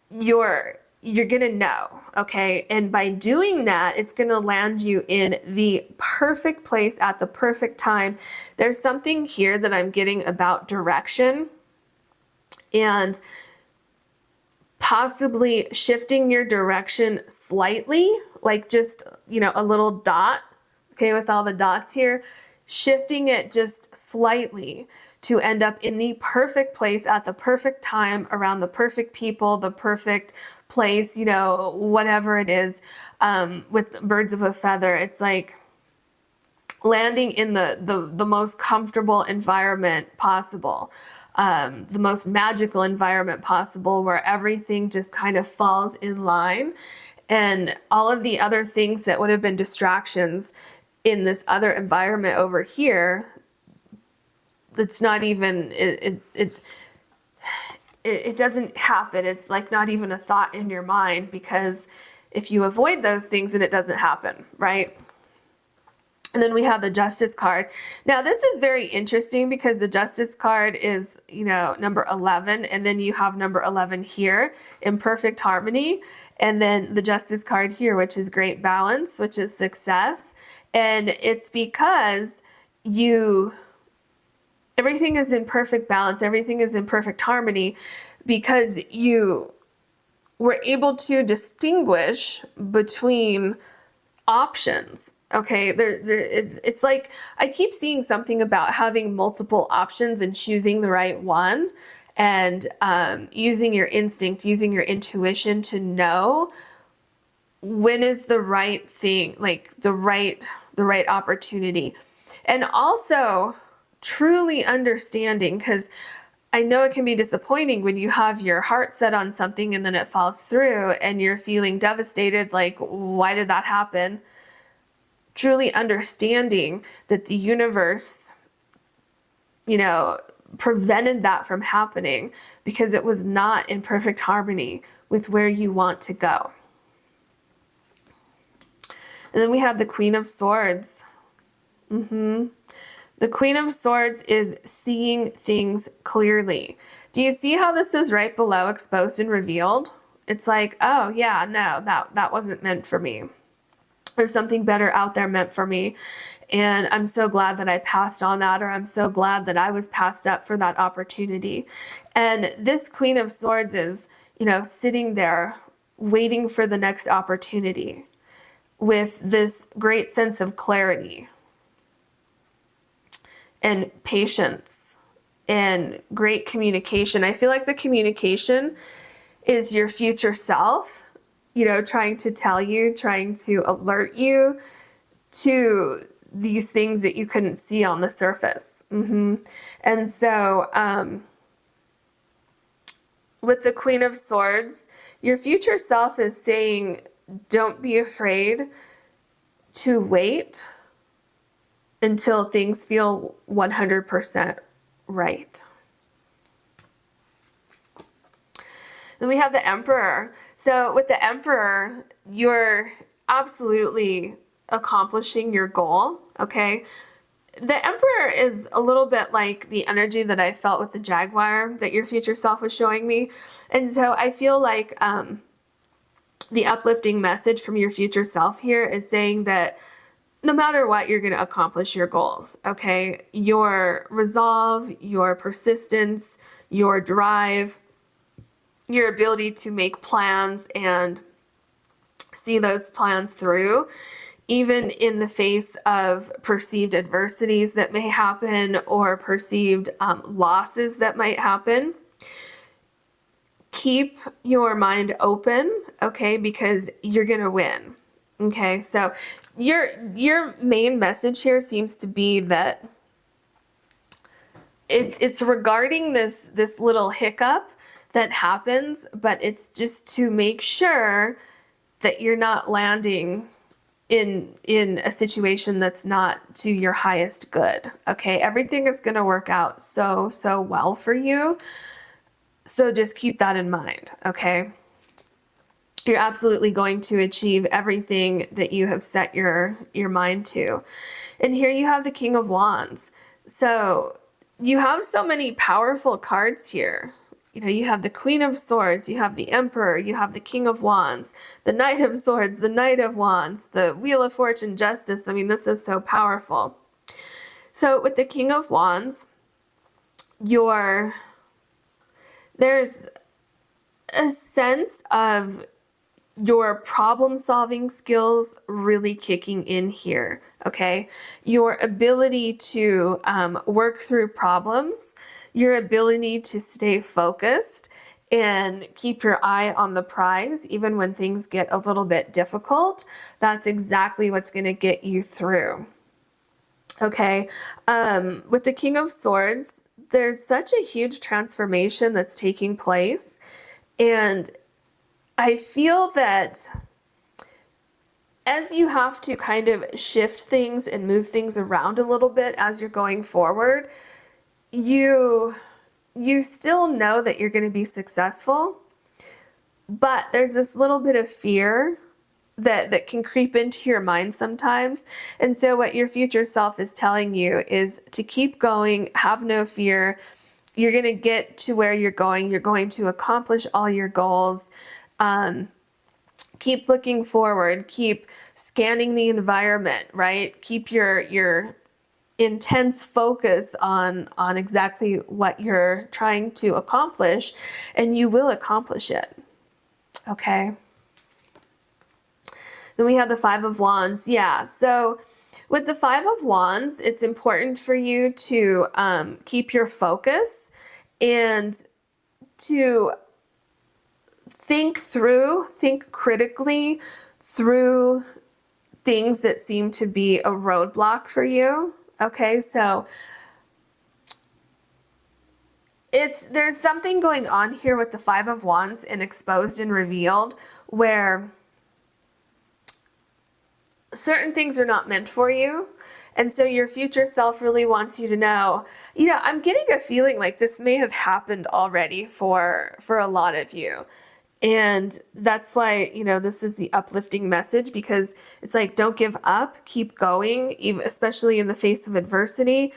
you're gonna know, okay? And by doing that, it's gonna land you in the perfect place at the perfect time. There's something here that I'm getting about direction and possibly shifting your direction slightly, like just, a little dot, okay, with all the dots here, shifting it just slightly to end up in the perfect place at the perfect time, around the perfect people, the perfect place, whatever it is. With birds of a feather, it's like landing in the most comfortable environment possible, the most magical environment possible, where everything just kind of falls in line, and all of the other things that would have been distractions in this other environment over here, it's not even, it doesn't happen. It's like not even a thought in your mind, because if you avoid those things, then it doesn't happen, right? And then we have the Justice card. Now this is very interesting because the Justice card is, number 11, and then you have number 11 here in perfect harmony. And then the Justice card here, which is great balance, which is success. And it's because everything is in perfect balance, everything is in perfect harmony, because you were able to distinguish between options. Okay, it's like I keep seeing something about having multiple options and choosing the right one, and using your instinct, using your intuition to know when is the right thing, like the right opportunity. And also truly understanding, because I know it can be disappointing when you have your heart set on something and then it falls through and you're feeling devastated, like, why did that happen? Truly understanding that the universe, prevented that from happening because it was not in perfect harmony with where you want to go. And then we have the Queen of Swords. The Queen of Swords is seeing things clearly. Do you see how this is right below exposed and revealed? It's like, oh yeah, no, that wasn't meant for me. There's something better out there meant for me. And I'm so glad that I passed on that, or I'm so glad that I was passed up for that opportunity. And this Queen of Swords is, sitting there waiting for the next opportunity with this great sense of clarity and patience and great communication. I feel like the communication is your future self, trying to tell you, trying to alert you to these things that you couldn't see on the surface. And so with the Queen of Swords, your future self is saying, don't be afraid to wait until things feel 100% right. Then we have the Emperor. So with the Emperor, you're absolutely accomplishing your goal, okay? The Emperor is a little bit like the energy that I felt with the Jaguar that your future self was showing me. And so I feel like the uplifting message from your future self here is saying that no matter what, you're going to accomplish your goals, okay? Your resolve, your persistence, your drive, your ability to make plans and see those plans through, even in the face of perceived adversities that may happen or perceived losses that might happen. Keep your mind open, okay, because you're going to win. Okay, so your main message here seems to be that it's regarding this little hiccup that happens, but it's just to make sure that you're not landing in a situation that's not to your highest good. Okay, everything is going to work out so well for you. So just keep that in mind, okay? You're absolutely going to achieve everything that you have set your mind to. And here you have the King of Wands. So you have so many powerful cards here. You have the Queen of Swords, you have the Emperor, you have the King of Wands, the Knight of Swords, the Knight of Wands, the Wheel of Fortune, Justice. I mean, this is so powerful. So with the King of Wands, there's a sense of your problem-solving skills really kicking in here, okay? Your ability to work through problems, your ability to stay focused and keep your eye on the prize, even when things get a little bit difficult. That's exactly what's going to get you through, okay? With the King of Swords, there's such a huge transformation that's taking place, and I feel that as you have to kind of shift things and move things around a little bit as you're going forward, you still know that you're going to be successful, but there's this little bit of fear that can creep into your mind sometimes. And so what your future self is telling you is to keep going, have no fear. You're going to get to where you're going. You're going to accomplish all your goals. Keep looking forward, keep scanning the environment, right? Keep your intense focus on exactly what you're trying to accomplish, and you will accomplish it, okay? Then we have the Five of Wands. Yeah, so with the Five of Wands, it's important for you to keep your focus and to think critically through things that seem to be a roadblock for you. Okay, so there's something going on here with the Five of Wands and exposed and revealed, where certain things are not meant for you. And so your future self really wants you to know, I'm getting a feeling like this may have happened already for a lot of you. And that's why, this is the uplifting message, because it's like, don't give up, keep going, even, especially in the face of adversity.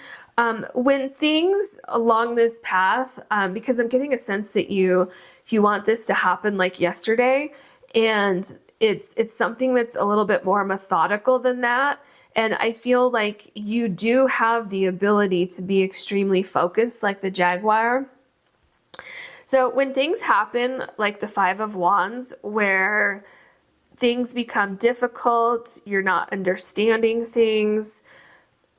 When things along this path, because I'm getting a sense that you want this to happen like yesterday, and it's something that's a little bit more methodical than that. And I feel like you do have the ability to be extremely focused, like the Jaguar. So when things happen like the Five of Wands, where things become difficult, you're not understanding things,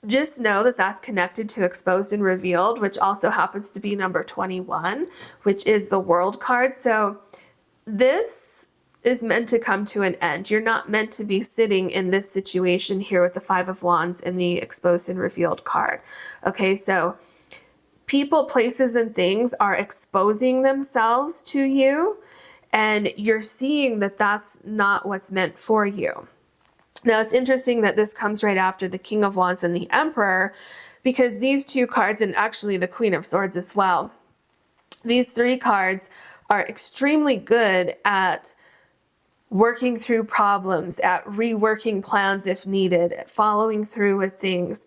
just know that that's connected to exposed and revealed, which also happens to be number 21, which is the World card. So this is meant to come to an end. You're not meant to be sitting in this situation here with the Five of Wands and the exposed and revealed card. Okay, so people, places, and things are exposing themselves to you, and you're seeing that that's not what's meant for you. Now, it's interesting that this comes right after the King of Wands and the Emperor, because these two cards, and actually the Queen of Swords as well, these three cards are extremely good at working through problems, at reworking plans if needed, at following through with things,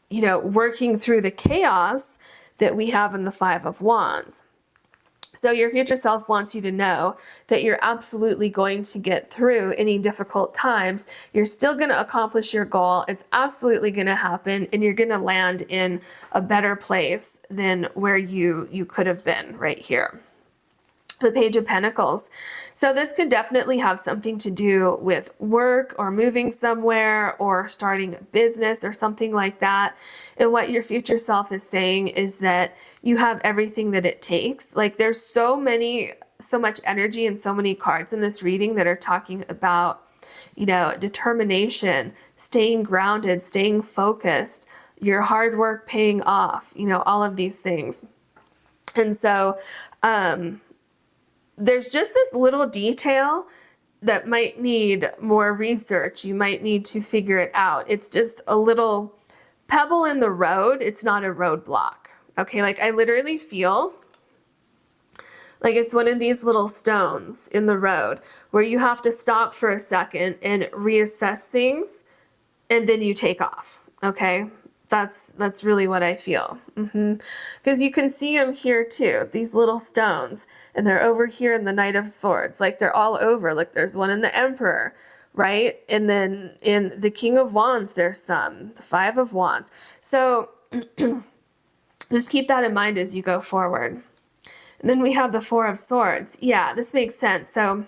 working through the chaos that we have in the Five of Wands. So your future self wants you to know that you're absolutely going to get through any difficult times. You're still going to accomplish your goal. It's absolutely going to happen, and you're going to land in a better place than where you could have been right here. The Page of Pentacles. So this could definitely have something to do with work or moving somewhere or starting a business or something like that. And what your future self is saying is that you have everything that it takes. Like, there's so much energy and so many cards in this reading that are talking about, determination, staying grounded, staying focused, your hard work paying off, all of these things. And so, there's just this little detail that might need more research. You might need to figure it out. It's just a little pebble in the road. It's not a roadblock. Okay, like I literally feel like it's one of these little stones in the road where you have to stop for a second and reassess things, and then you take off. Okay, that's really what I feel. Because you can see them here too, these little stones, and they're over here in the Knight of Swords. Like, they're all over. Like, there's one in the Emperor, right? And then in the King of Wands, there's some, the Five of Wands. So just keep that in mind as you go forward. And then we have the Four of Swords. Yeah, this makes sense. So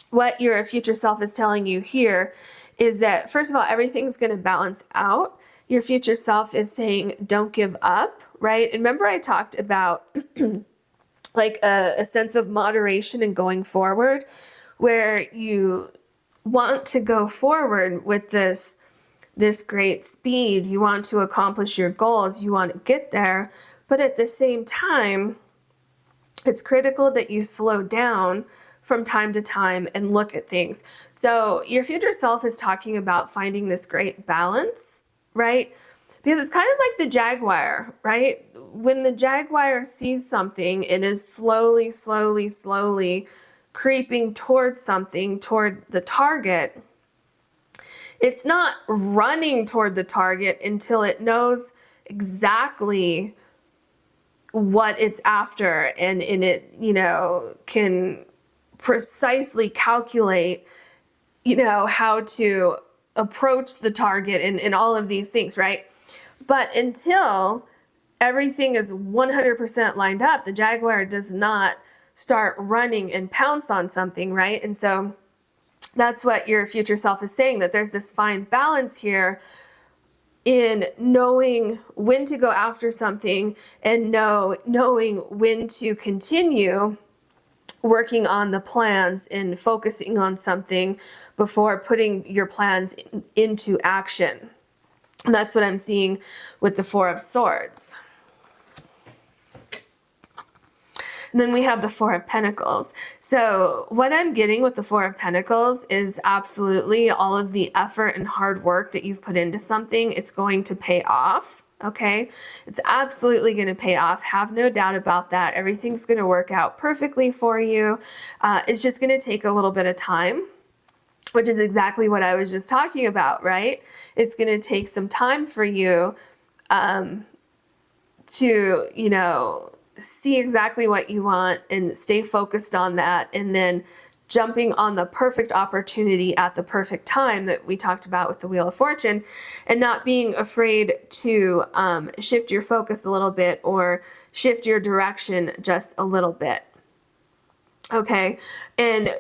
what your future self is telling you here is that, first of all, everything's going to balance out. Your future self is saying, don't give up, right? And remember I talked about like a sense of moderation and going forward, where you want to go forward with this great speed. You want to accomplish your goals. You want to get there. But at the same time, it's critical that you slow down from time to time and look at things. So your future self is talking about finding this great balance, right? Because it's kind of like the Jaguar, right? When the Jaguar sees something and is slowly creeping towards something, toward the target, it's not running toward the target until it knows exactly what it's after, and it, can precisely calculate, how to approach the target and all of these things, right? But until everything is 100% lined up, the Jaguar does not start running and pounce on something, right? And so that's what your future self is saying, that there's this fine balance here in knowing when to go after something and knowing when to continue working on the plans and focusing on something before putting your plans into action. And that's what I'm seeing with the Four of Swords. And then we have the Four of Pentacles. So what I'm getting with the Four of Pentacles is absolutely all of the effort and hard work that you've put into something, it's going to pay off. Okay, it's absolutely going to pay off. Have no doubt about that. Everything's going to work out perfectly for you. It's just going to take a little bit of time, which is exactly what I was just talking about, right? It's going to take some time for you to, you know, see exactly what you want and stay focused on that, and then jumping on the perfect opportunity at the perfect time that we talked about with the Wheel of Fortune, and not being afraid to shift your focus a little bit or shift your direction just a little bit. Okay, and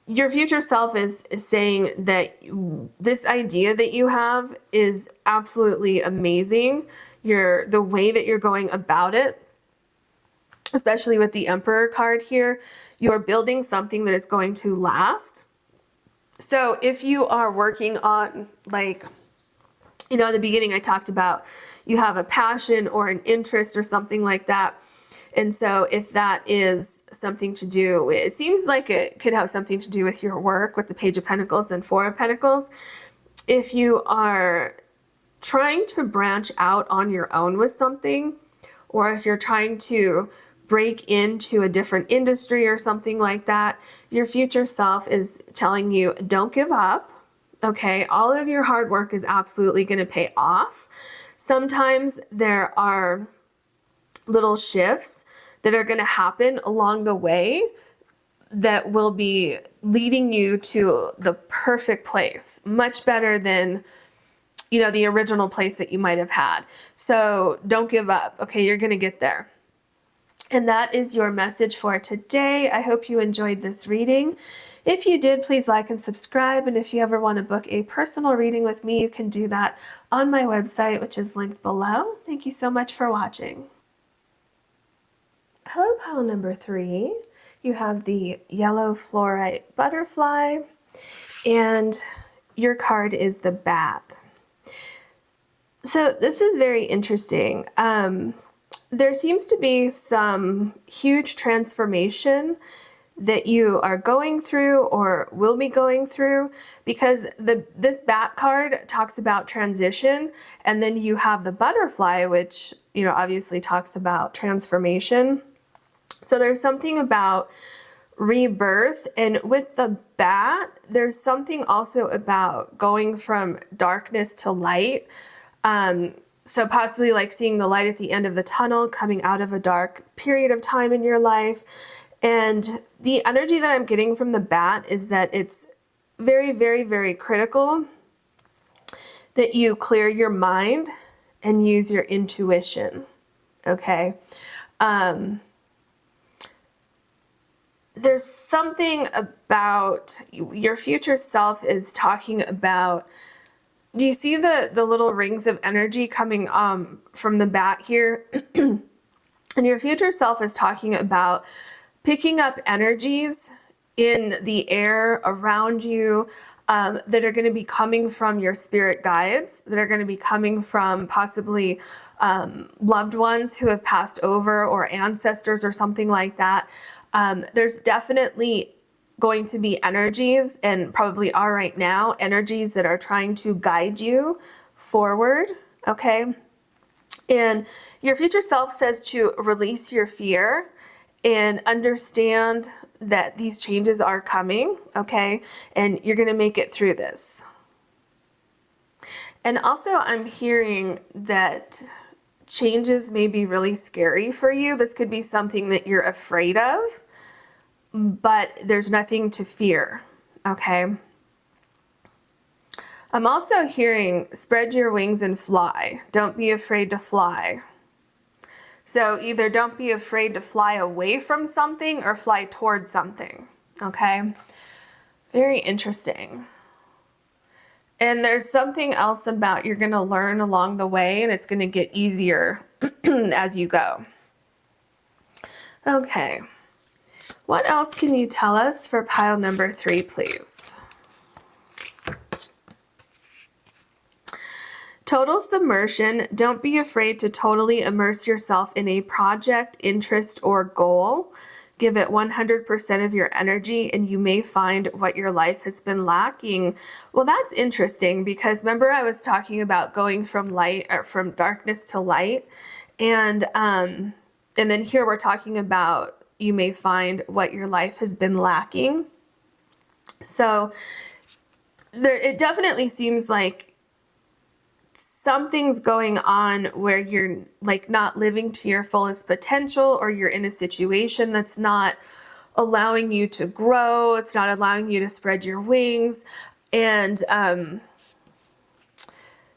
your future self is saying that this idea that you have is absolutely amazing. The way that you're going about it, especially with the Emperor card here, you're building something that is going to last. So if you are working on, like, you know, in the beginning I talked about you have a passion or an interest or something like that. And so if that is something to do, it seems like it could have something to do with your work with the Page of Pentacles and Four of Pentacles. If you are trying to branch out on your own with something, or if you're trying to break into a different industry or something like that, your future self is telling you, don't give up. Okay, all of your hard work is absolutely going to pay off. Sometimes there are little shifts that are going to happen along the way that will be leading you to the perfect place, much better than, you know, the original place that you might have had. So don't give up. Okay, you're going to get there. And that is your message for today. I hope you enjoyed this reading. If you did, please like and subscribe. And if you ever want to book a personal reading with me, you can do that on my website, which is linked below. Thank you so much for watching. Hello, pile number 3. You have the yellow fluorite butterfly, and your card is the bat. So this is very interesting. There seems to be some huge transformation that you are going through or will be going through, because this bat card talks about transition, and then you have the butterfly, which, you know, obviously talks about transformation. So there's something about rebirth, and with the bat, there's something also about going from darkness to light. So possibly like seeing the light at the end of the tunnel, coming out of a dark period of time in your life. And the energy that I'm getting from the bat is that it's very, very, very critical that you clear your mind and use your intuition. Okay. There's something about your future self is talking about. Do you see the little rings of energy coming from the bat here? And your future self is talking about picking up energies in the air around you that are going to be coming from your spirit guides, that are going to be coming from possibly loved ones who have passed over, or ancestors or something like that. There's definitely going to be energies, and probably are right now, energies that are trying to guide you forward, okay? And your future self says to release your fear and understand that these changes are coming, okay? And you're gonna make it through this. And also I'm hearing that changes may be really scary for you. This could be something that you're afraid of, but there's nothing to fear, okay? I'm also hearing spread your wings and fly. Don't be afraid to fly. So either don't be afraid to fly away from something or fly towards something, okay? Very interesting. And there's something else about you're gonna learn along the way, and it's gonna get easier as you go. Okay. What else can you tell us for pile number 3, please? Total submersion. Don't be afraid to totally immerse yourself in a project, interest, or goal. Give it 100% of your energy and you may find what your life has been lacking. Well, that's interesting because remember I was talking about going from light or from darkness to light. And then here we're talking about you may find what your life has been lacking. So it definitely seems like something's going on where you're like not living to your fullest potential, or you're in a situation that's not allowing you to grow. It's not allowing you to spread your wings. And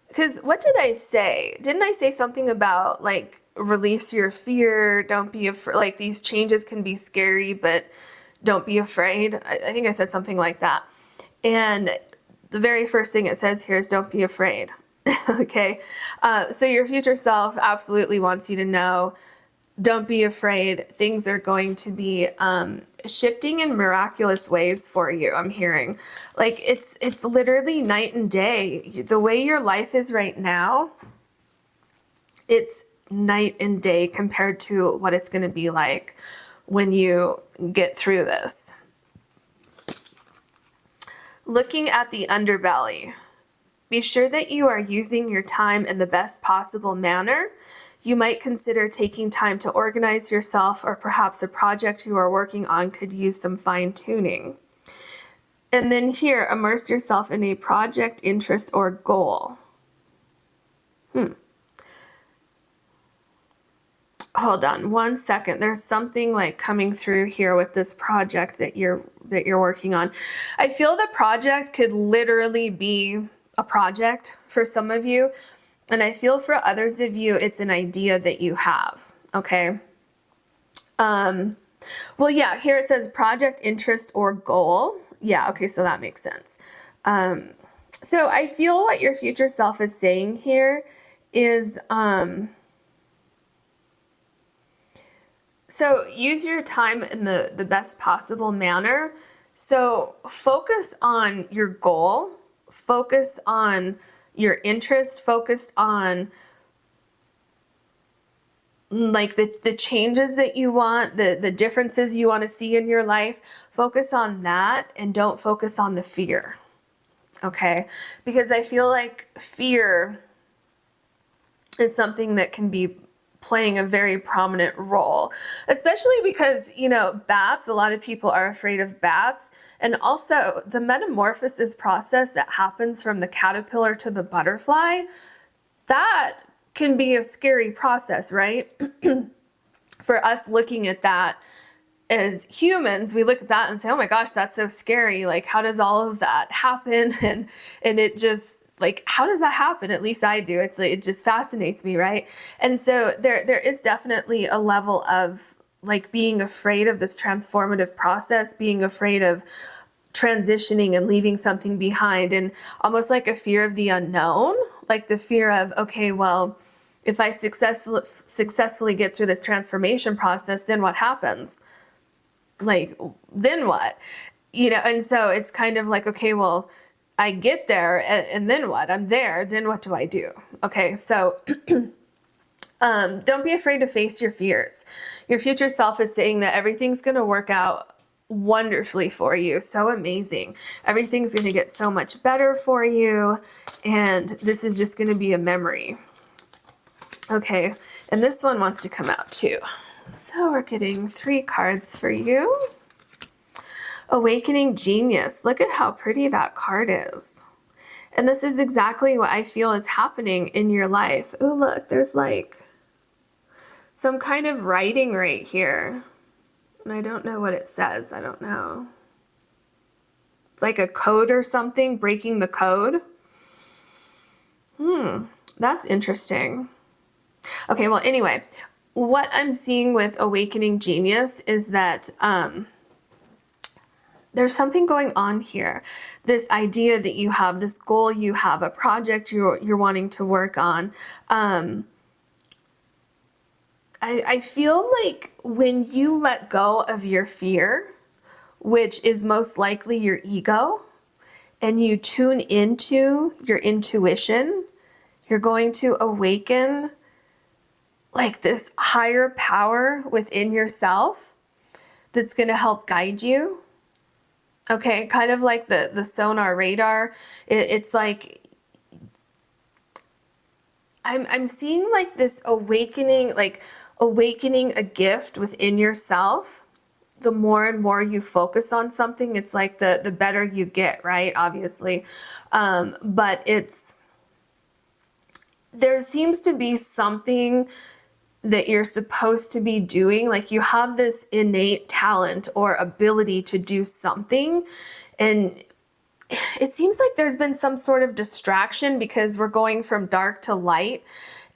because what did I say? Didn't I say something about like release your fear? Don't be afraid. Like these changes can be scary, but don't be afraid. I think I said something like that. And the very first thing it says here is don't be afraid. Okay. So your future self absolutely wants you to know, don't be afraid. Things are going to be shifting in miraculous ways for you. I'm hearing like it's literally night and day. The way your life is right now, it's night and day compared to what it's going to be like when you get through this. Looking at the underbelly. Be sure that you are using your time in the best possible manner. You might consider taking time to organize yourself, or perhaps a project you are working on could use some fine-tuning. And then here, immerse yourself in a project, interest, or goal. Hold on one second. There's something like coming through here with this project that you're working on. I feel the project could literally be a project for some of you, and I feel for others of you it's an idea that you have. Okay. Well, yeah, here it says project, interest, or goal. Yeah, okay, so that makes sense. So I feel what your future self is saying here is so use your time in the best possible manner. So focus on your goal, focus on your interest, focus on like the changes that you want, the differences you want to see in your life. Focus on that and don't focus on the fear. Okay? Because I feel like fear is something that can be playing a very prominent role, especially because, you know, bats, a lot of people are afraid of bats. And also the metamorphosis process that happens from the caterpillar to the butterfly, that can be a scary process, right? For us looking at that as humans, we look at that and say, oh my gosh, that's so scary. Like, how does all of that happen? And it just, like, how does that happen? At least I do. It's like, it just fascinates me, right? And so there is definitely a level of like being afraid of this transformative process, being afraid of transitioning and leaving something behind, and almost like a fear of the unknown, like the fear of, okay, well, if I successfully get through this transformation process, then what happens? Like, then what? You know, and so it's kind of like, okay, well, I get there and then what? I'm there, then what do I do? Okay, so don't be afraid to face your fears. Your future self is saying that everything's going to work out wonderfully for you. So amazing. Everything's going to get so much better for you. And this is just going to be a memory. Okay, and this one wants to come out too. So we're getting 3 cards for you. Awakening Genius. Look at how pretty that card is. And this is exactly what I feel is happening in your life. Oh, look, there's like some kind of writing right here. And I don't know what it says. I don't know. It's like a code or something, breaking the code. That's interesting. Okay, well, anyway, what I'm seeing with Awakening Genius is that there's something going on here. This idea that you have, this goal you have, a project you're wanting to work on. I feel like when you let go of your fear, which is most likely your ego, and you tune into your intuition, You're going to awaken like this higher power within yourself that's going to help guide you. Okay, kind of like the sonar radar. It's like I'm seeing like this awakening, like awakening a gift within yourself. The more and more you focus on something, it's like the better you get, right? Obviously. But there seems to be something that you're supposed to be doing. Like you have this innate talent or ability to do something. And it seems like there's been some sort of distraction because we're going from dark to light.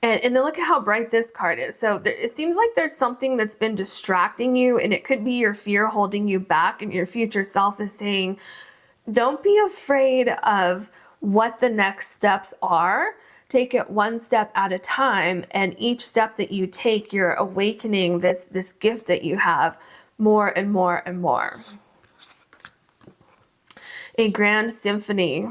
And then look at how bright this card is. So it seems like there's something that's been distracting you, and it could be your fear holding you back, and your future self is saying, don't be afraid of what the next steps are. Take it one step at a time, and each step that you take, you're awakening this gift that you have more and more and more. A grand symphony.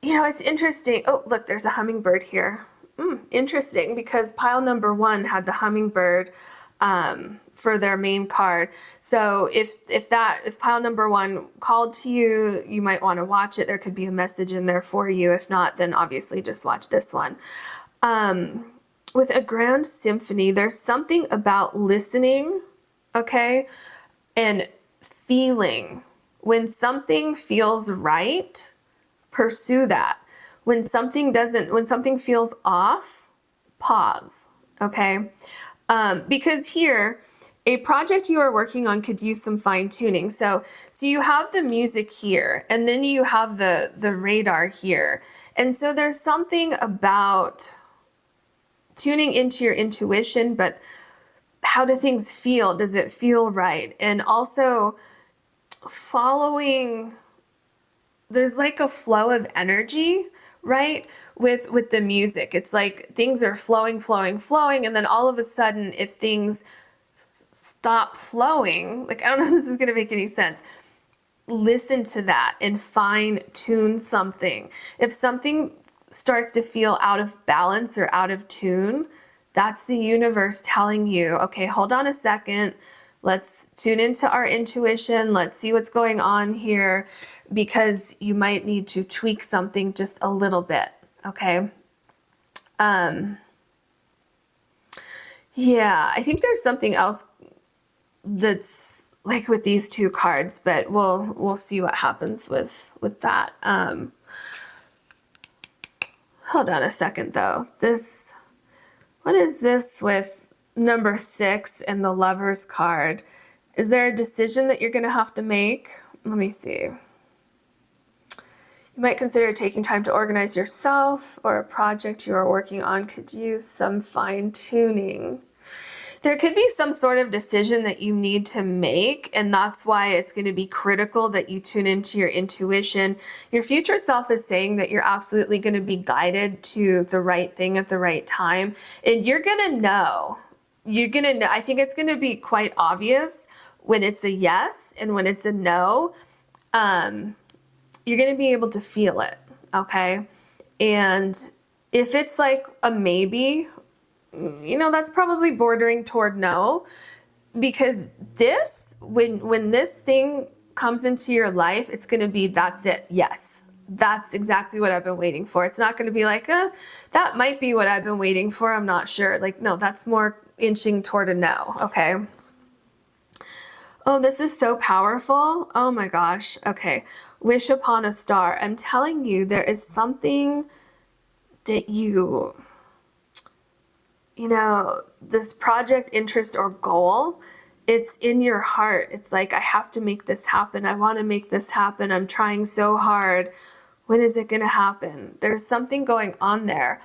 You know, it's interesting. Oh, look, there's a hummingbird here. Interesting, because pile number 1 had the hummingbird for their main card. So if pile number 1 called to you, you might want to watch it. There could be a message in there for you. If not, then obviously just watch this one. With a grand symphony, there's something about listening, okay, and feeling. When something feels right, pursue that. When something feels off, pause, okay? Because here, a project you are working on could use some fine tuning. So you have the music here, and then you have the radar here. And so there's something about tuning into your intuition, but how do things feel? Does it feel right? And also following, there's like a flow of energy, right? With the music. It's like things are flowing, and then all of a sudden, if things stop flowing, like, I don't know if this is going to make any sense. Listen to that and fine tune something. If something starts to feel out of balance or out of tune, that's the universe telling you, okay, hold on a second. Let's tune into our intuition. Let's see what's going on here, because you might need to tweak something just a little bit, okay? Yeah, I think there's something else that's like with these 2 cards, but we'll see what happens with that. Hold on a second though. What is this with number 6 and the Lover's card? Is there a decision that you're going to have to make? Let me see. You might consider taking time to organize yourself, or a project you are working on could use some fine tuning. There could be some sort of decision that you need to make, and that's why it's going to be critical that you tune into your intuition. Your future self is saying that you're absolutely going to be guided to the right thing at the right time, and you're going to know. I think it's going to be quite obvious when it's a yes and when it's a no. You're going to be able to feel it, okay? And if it's like a maybe, you know, that's probably bordering toward no, because when this thing comes into your life, it's going to be, that's it. Yes, that's exactly what I've been waiting for. It's not going to be like, that might be what I've been waiting for. I'm not sure. Like, no, that's more inching toward a no. Okay. Oh, this is so powerful. Oh my gosh. Okay. Wish upon a star. I'm telling you, there is something that you know, this project, interest, or goal, it's in your heart. It's like, I have to make this happen. I want to make this happen. I'm trying so hard. When is it going to happen? There's something going on there.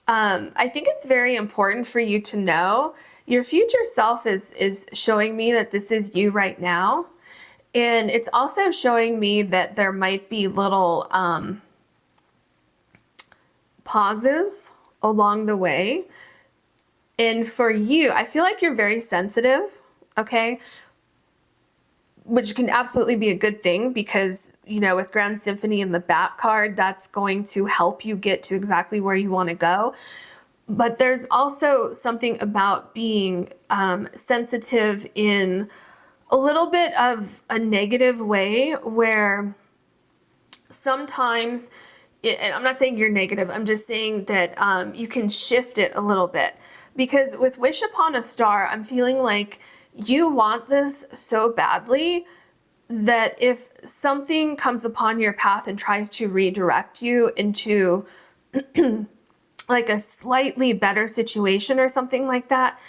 I think it's very important for you to know your future self is showing me that this is you right now. And it's also showing me that there might be little pauses along the way. And for you, I feel like you're very sensitive, okay? which can absolutely be a good thing because, you know, with Grand Symphony in the back card, that's going to help you get to exactly where you want to go. But there's also something about being sensitive in a little bit of a negative way where sometimes, and I'm not saying you're negative, I'm just saying that you can shift it a little bit. Because with Wish Upon a Star, I'm feeling like you want this so badly that if something comes upon your path and tries to redirect you into like a slightly better situation or something like that,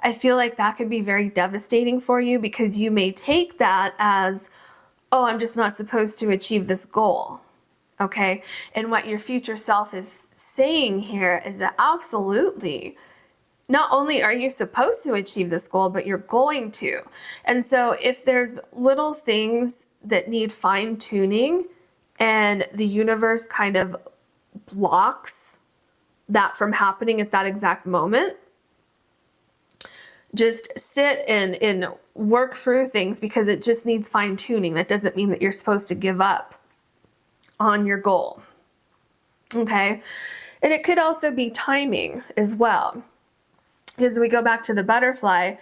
I feel like that could be very devastating for you because you may take that as, oh, I'm just not supposed to achieve this goal. Okay. And what your future self is saying here is that absolutely, not only are you supposed to achieve this goal, but you're going to. And so if there's little things that need fine tuning and the universe kind of blocks that from happening at that exact moment, just sit and work through things because it just needs fine tuning. That doesn't mean that you're supposed to give up on your goal. Okay. And it could also be timing as well. Because we go back to the butterfly,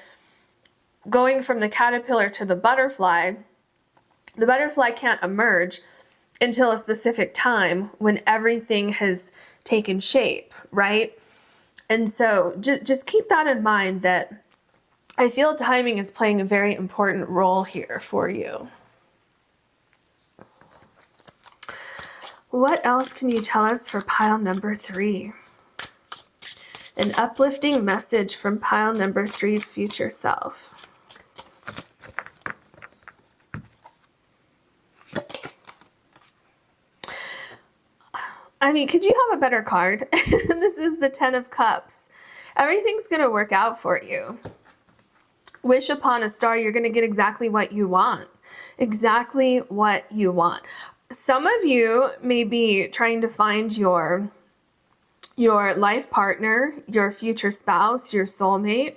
going from the caterpillar to the butterfly can't emerge until a specific time when everything has taken shape, right? And so just keep that in mind, that I feel timing is playing a very important role here for you. What else can you tell us for pile number 3? An uplifting message from pile number 3's future self. I mean, could you have a better card? This is the 10 of Cups. Everything's going to work out for you. Wish upon a star, you're going to get exactly what you want. Exactly what you want. Some of you may be trying to find your life partner, your future spouse, your soulmate,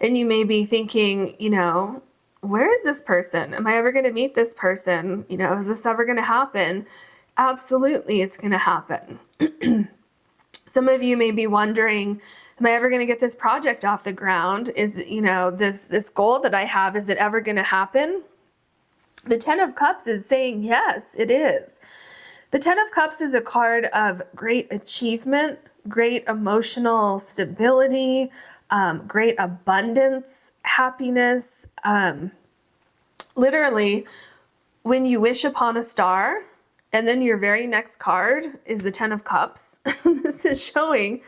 and you may be thinking, you know, where is this person? Am I ever going to meet this person? You know, is this ever going to happen? Absolutely, it's going to happen. Some of you may be wondering, am I ever going to get this project off the ground? Is, you know, this goal that I have, is it ever going to happen? The 10 of Cups is saying, yes, it is. The 10 of Cups is a card of great achievement, great emotional stability, great abundance, happiness. Literally, when you wish upon a star, and then your very next card is the 10 of Cups, this is showing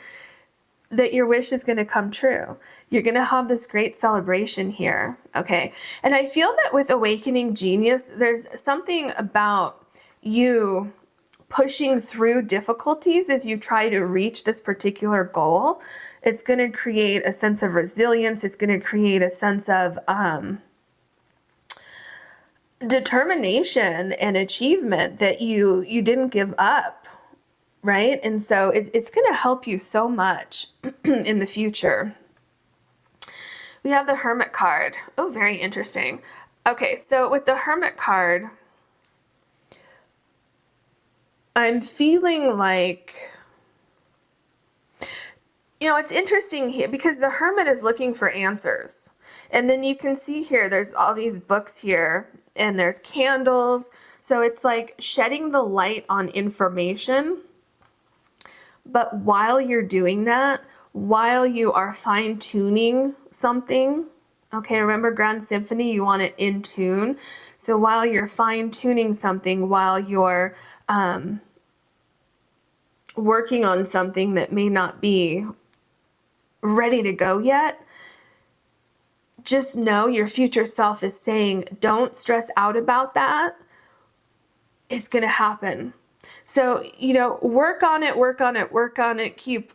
that your wish is going to come true. You're going to have this great celebration here, okay? And I feel that with Awakening Genius, there's something about you pushing through difficulties as you try to reach this particular goal. It's going to create a sense of resilience. It's going to create a sense of determination and achievement that you didn't give up, right? And so it's going to help you so much in the future. We have the Hermit card. Oh, very interesting. Okay, so with the Hermit card, I'm feeling like, you know, it's interesting here because the Hermit is looking for answers. And then you can see here, there's all these books here and there's candles. So it's like shedding the light on information. But while you're doing that, while you are fine-tuning something, okay, remember Grand Symphony, you want it in tune. So while you're fine-tuning something, while you're working on something that may not be ready to go yet, just know your future self is saying, don't stress out about that. It's going to happen. So, you know, work on it, work on it, work on it. Keep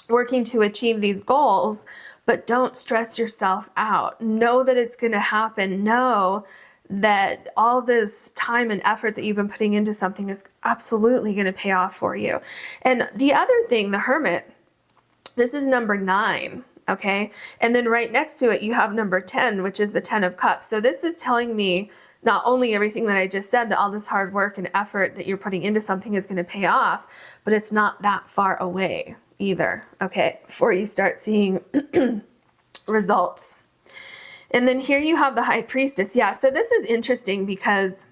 working to achieve these goals, but don't stress yourself out. Know that it's going to happen. Know that all this time and effort that you've been putting into something is absolutely going to pay off for you. And the other thing, the Hermit, this is number 9. Okay. And then right next to it, you have number 10, which is the 10 of Cups. So this is telling me not only everything that I just said, that all this hard work and effort that you're putting into something is going to pay off, but it's not that far away either. Okay. Before you start seeing results. And then here you have the High Priestess. Yeah. So this is interesting because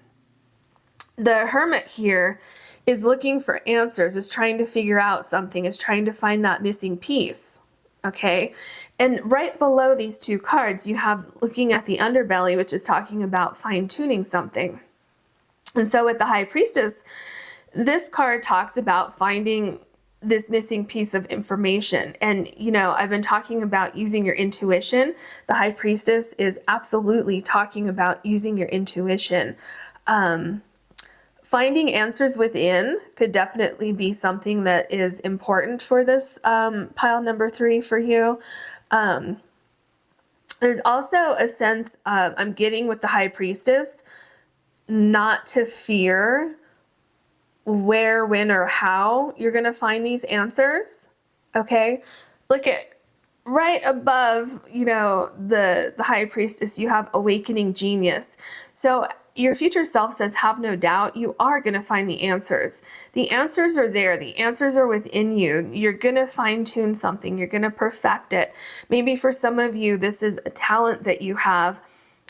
the Hermit here is looking for answers, is trying to figure out something, is trying to find that missing piece. Okay. And right below these two cards, you have looking at the underbelly, which is talking about fine-tuning something. And so with the High Priestess, this card talks about finding this missing piece of information. And, you know, I've been talking about using your intuition. The High Priestess is absolutely talking about using your intuition. Finding answers within could definitely be something that is important for this pile number 3 for you. There's also a sense of, I'm getting with the High Priestess, not to fear where, when, or how you're going to find these answers. Okay. Look at right above, you know, the High Priestess, you have Awakening Genius. So your future self says, have no doubt, you are going to find the answers. The answers are there. The answers are within you. You're going to fine tune something. You're going to perfect it. Maybe for some of you, this is a talent that you have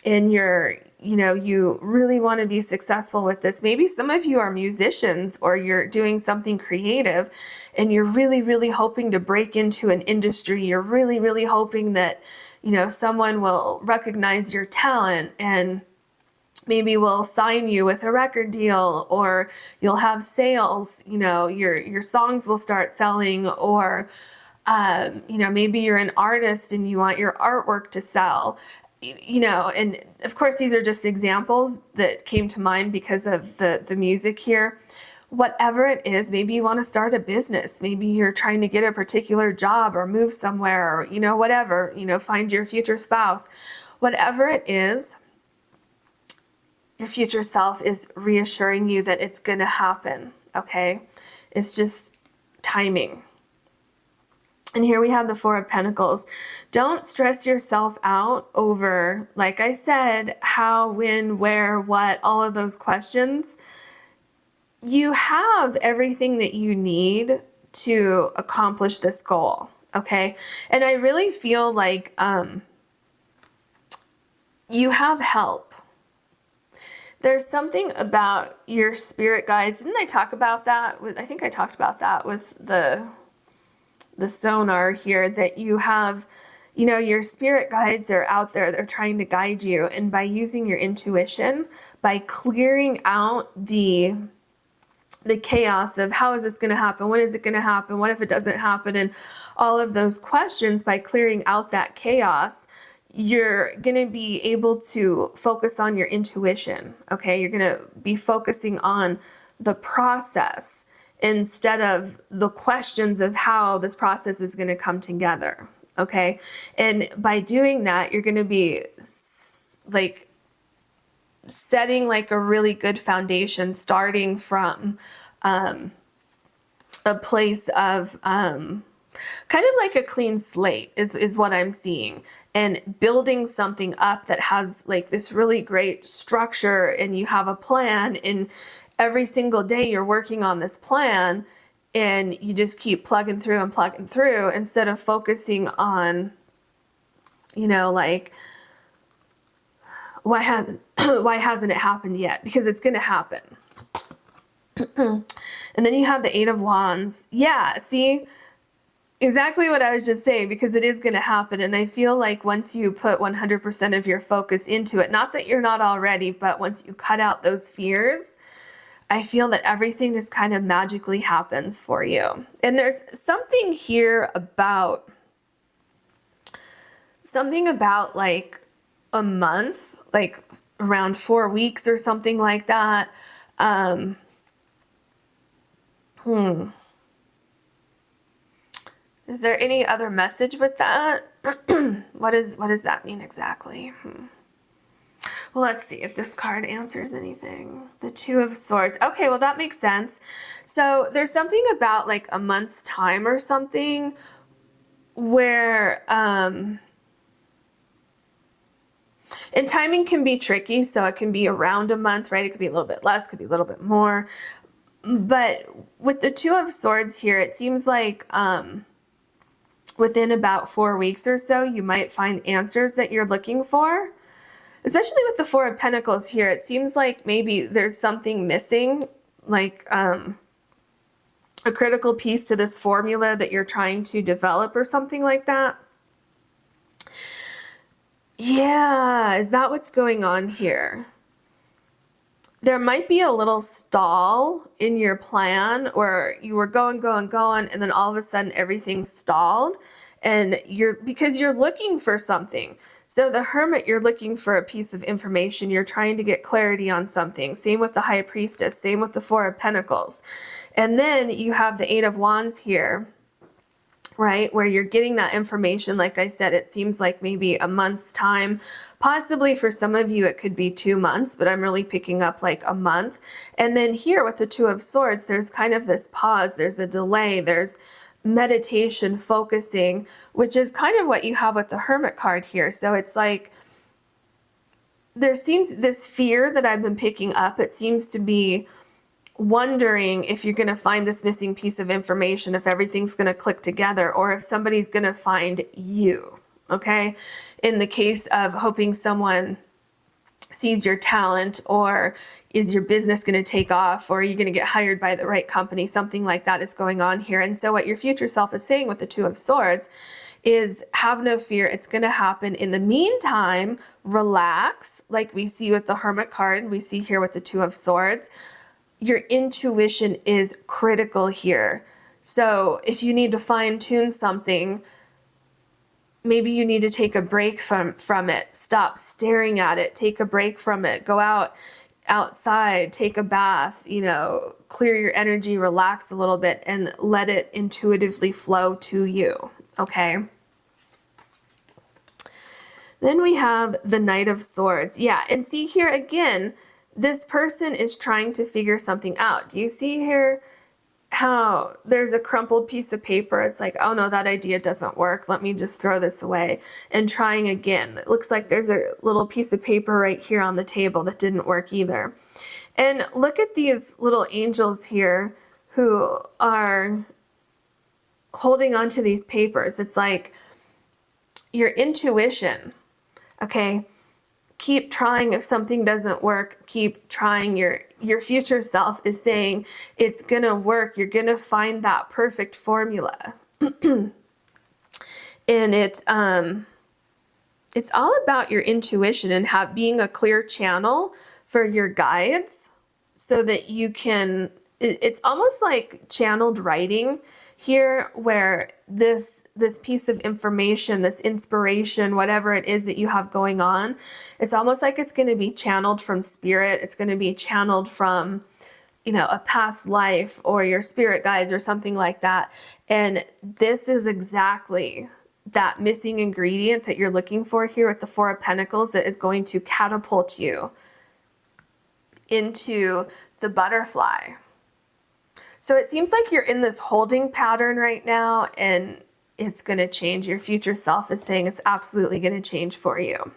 and you know, you really want to be successful with this. Maybe some of you are musicians or you're doing something creative and you're really, really hoping to break into an industry. You're really, really hoping that, you know, someone will recognize your talent and maybe will sign you with a record deal, or you'll have sales, you know, your songs will start selling, or, you know, maybe you're an artist and you want your artwork to sell. You know, and of course, these are just examples that came to mind because of the music here. Whatever it is, maybe you want to start a business. Maybe you're trying to get a particular job or move somewhere, or, you know, whatever, you know, find your future spouse. Whatever it is, your future self is reassuring you that it's going to happen. Okay. It's just timing. And here we have the Four of Pentacles. Don't stress yourself out over, like I said, how, when, where, what, all of those questions. You have everything that you need to accomplish this goal. Okay. And I really feel like you have help. There's something about your spirit guides. Didn't I talk about that? I think I talked about that with the sonar here, that you have, you know, your spirit guides are out there. They're trying to guide you. And by using your intuition, by clearing out the chaos of how is this going to happen? When is it going to happen? What if it doesn't happen? And all of those questions, by clearing out that chaos, you're going to be able to focus on your intuition. Okay. You're going to be focusing on the process instead of the questions of how this process is going to come together. Okay. And by doing that, you're going to be like setting like a really good foundation, starting from a place of kind of like a clean slate is what I'm seeing, and building something up that has like this really great structure, and you have a plan, and every single day you're working on this plan, and you just keep plugging through instead of focusing on, you know, like, why hasn't it happened yet? Because it's going to happen. And then you have the Eight of Wands. Yeah, see, exactly what I was just saying, because it is going to happen. And I feel like once you put 100% of your focus into it, not that you're not already, but once you cut out those fears, I feel that everything just kind of magically happens for you. And there's something here about like a month, like around 4 weeks or something like that. Is there any other message with that? What does that mean exactly? Well, let's see if this card answers anything. The Two of Swords. Okay, well, that makes sense. So there's something about like a month's time or something where, and timing can be tricky, so it can be around a month, right? It could be a little bit less, could be a little bit more. But with the Two of Swords here, it seems like within about 4 weeks or so, you might find answers that you're looking for. Especially with the Four of Pentacles here, it seems like maybe there's something missing, like a critical piece to this formula that you're trying to develop or something like that. Yeah, is that what's going on here? There might be a little stall in your plan where you were going, and then all of a sudden everything's stalled, and because you're looking for something. So the Hermit, you're looking for a piece of information. You're trying to get clarity on something. Same with the High Priestess, same with the Four of Pentacles. And then you have the Eight of Wands here, right? Where you're getting that information. Like I said, it seems like maybe a month's time. Possibly for some of you, it could be 2 months, but I'm really picking up like a month. And then here with the Two of Swords, there's kind of this pause, there's a delay, there's meditation, focusing, which is kind of what you have with the Hermit card here. So it's like, there seems this fear that I've been picking up, it seems to be wondering if you're going to find this missing piece of information, if everything's going to click together, or if somebody's going to find you. Okay. In the case of hoping someone sees your talent, or is your business going to take off, or are you going to get hired by the right company? Something like that is going on here. And so what your future self is saying with the Two of Swords is have no fear. It's going to happen. In the meantime, relax, like we see with the Hermit card, we see here with the Two of Swords. Your intuition is critical here. So if you need to fine tune something, maybe you need to take a break from it. Stop staring at it. Take a break from it. Go outside, take a bath, clear your energy, relax a little bit, and let it intuitively flow to you. Okay. Then we have the Knight of Swords. Yeah, and see here again, this person is trying to figure something out. Do you see here how there's a crumpled piece of paper? It's like, oh no, that idea doesn't work. Let me just throw this away, and trying again. It looks like there's a little piece of paper right here on the table that didn't work either. And look at these little angels here who are holding on to these papers. It's like your intuition. Okay. Keep trying. If something doesn't work, keep trying. Your future self is saying it's gonna work. You're gonna find that perfect formula. And it's all about your intuition and being a clear channel for your guides, so that you can, it's almost like channeled writing here, where this piece of information, this inspiration, whatever it is that you have going on, it's almost like it's going to be channeled from spirit. It's going to be channeled from, a past life, or your spirit guides, or something like that. And this is exactly that missing ingredient that you're looking for here with the Four of Pentacles, that is going to catapult you into the butterfly. So it seems like you're in this holding pattern right now, and it's going to change. Your future self is saying it's absolutely going to change for you.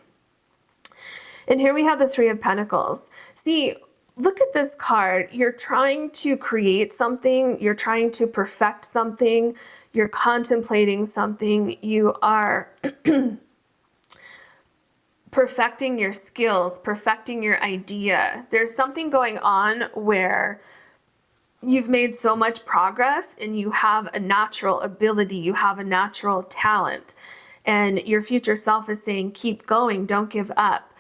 And here we have the Three of Pentacles. See, look at this card. You're trying to create something. You're trying to perfect something. You're contemplating something. You are perfecting your skills, perfecting your idea. There's something going on where you've made so much progress, and you have a natural ability, you have a natural talent, and your future self is saying, keep going, don't give up.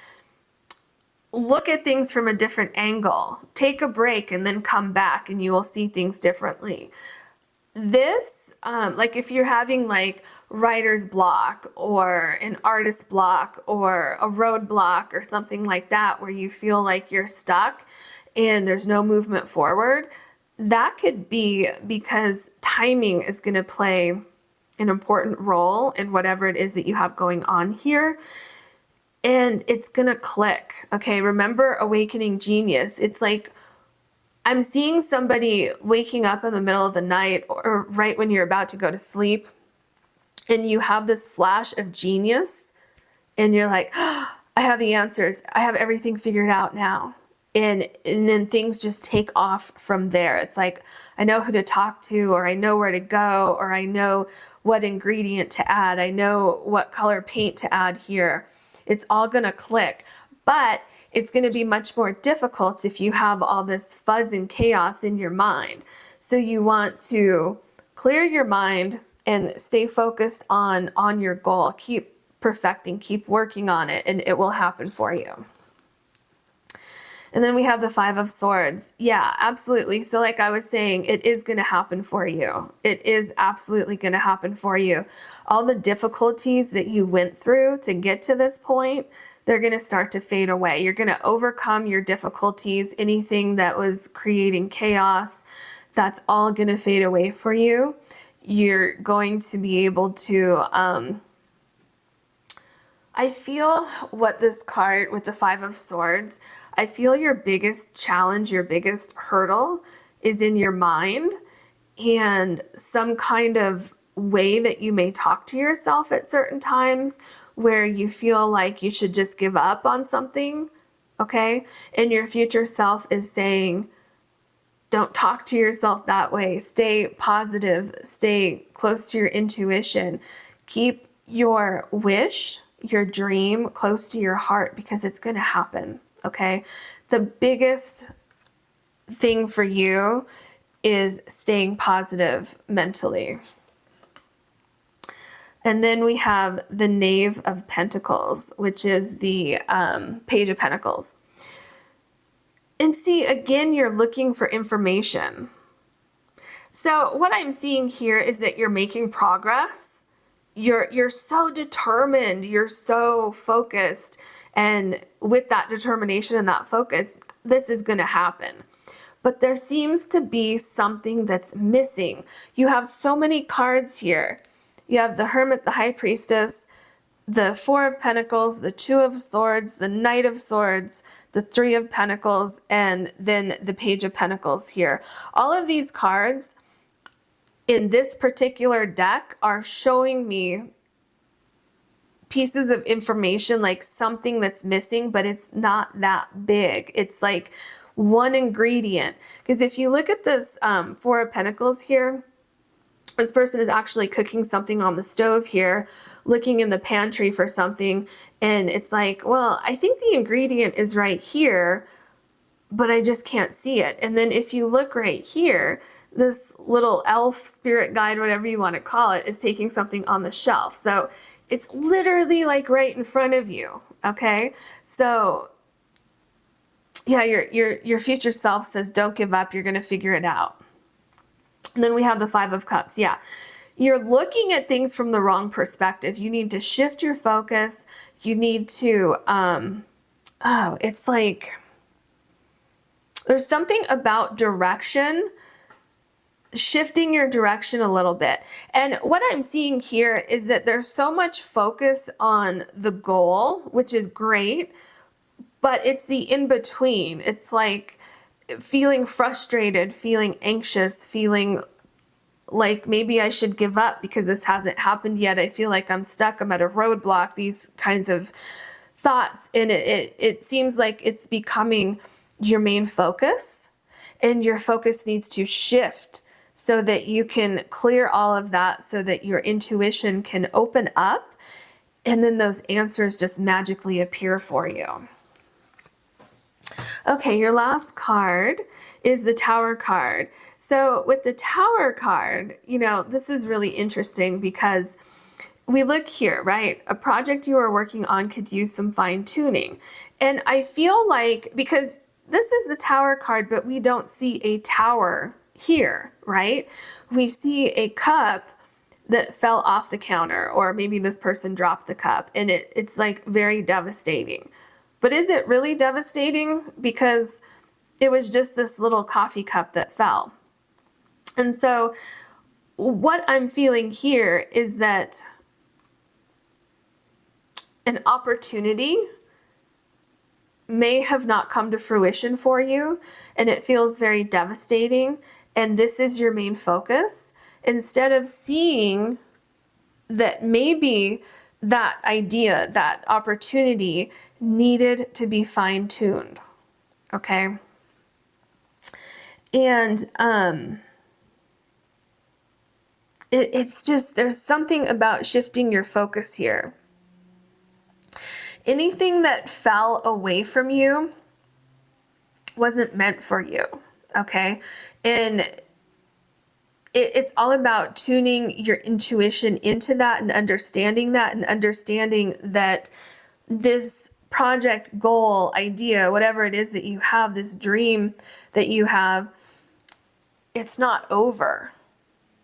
Look at things from a different angle. Take a break and then come back, and you will see things differently. This, like if you're having like writer's block, or an artist block, or a roadblock, or something like that, where you feel like you're stuck and there's no movement forward, that could be because timing is going to play an important role in whatever it is that you have going on here. And it's going to click. Okay. Remember awakening genius. It's like, I'm seeing somebody waking up in the middle of the night, or right when you're about to go to sleep, and you have this flash of genius and you're like, oh, I have the answers. I have everything figured out now. And then things just take off from there. It's like, I know who to talk to, or I know where to go, or I know what ingredient to add. I know what color paint to add here. It's all gonna click. But it's gonna be much more difficult if you have all this fuzz and chaos in your mind. So you want to clear your mind and stay focused on your goal. Keep perfecting, keep working on it, and it will happen for you. And then we have the Five of Swords. Yeah, absolutely. So like I was saying, it is going to happen for you. It is absolutely going to happen for you. All the difficulties that you went through to get to this point, they're going to start to fade away. You're going to overcome your difficulties. Anything that was creating chaos, that's all going to fade away for you. You're going to be able to, I feel what this card with the Five of Swords, I feel your biggest challenge, your biggest hurdle is in your mind and some kind of way that you may talk to yourself at certain times where you feel like you should just give up on something, okay? And your future self is saying, don't talk to yourself that way. Stay positive, stay close to your intuition. Keep your wish, your dream close to your heart because it's going to happen. Okay, the biggest thing for you is staying positive mentally. And then we have the Knave of Pentacles, which is the Page of Pentacles. And see, again, you're looking for information. So what I'm seeing here is that you're making progress. You're so determined, you're so focused. And with that determination and that focus, this is going to happen. But there seems to be something that's missing. You have so many cards here. You have the Hermit, the High Priestess, the Four of Pentacles, the Two of Swords, the Knight of Swords, the Three of Pentacles, and then the Page of Pentacles here. All of these cards in this particular deck are showing me pieces of information, like something that's missing, but it's not that big. It's like one ingredient. Because if you look at this Four of Pentacles here, this person is actually cooking something on the stove here, looking in the pantry for something, and it's like, well, I think the ingredient is right here, but I just can't see it. And then if you look right here, this little elf, spirit guide, whatever you want to call it, is taking something on the shelf. So it's literally like right in front of you, okay? So yeah, your future self says, don't give up, you're gonna figure it out. And then we have the Five of Cups. Yeah, you're looking at things from the wrong perspective. You need to shift your focus. You need to, it's like, there's something about direction, shifting your direction a little bit. And what I'm seeing here is that there's so much focus on the goal, which is great, but it's the in-between. It's like feeling frustrated, feeling anxious, feeling like maybe I should give up because this hasn't happened yet. I feel like I'm stuck, I'm at a roadblock, these kinds of thoughts. And it seems like it's becoming your main focus, and your focus needs to shift so that you can clear all of that, so that your intuition can open up, and then those answers just magically appear for you. Okay, your last card is the Tower card. So with the Tower card, you know, this is really interesting because we look here, right? A project you are working on could use some fine tuning. And I feel like, because this is the Tower card, but we don't see a tower here, right? We see a cup that fell off the counter, or maybe this person dropped the cup, and it's like very devastating. But is it really devastating? Because it was just this little coffee cup that fell. And so what I'm feeling here is that an opportunity may have not come to fruition for you, and it feels very devastating, and this is your main focus. Instead of seeing that maybe that idea, that opportunity needed to be fine-tuned, okay? And it's just, there's something about shifting your focus here. Anything that fell away from you wasn't meant for you, okay? And it's all about tuning your intuition into that and understanding that this project, goal, idea, whatever it is that you have, this dream that you have, it's not over.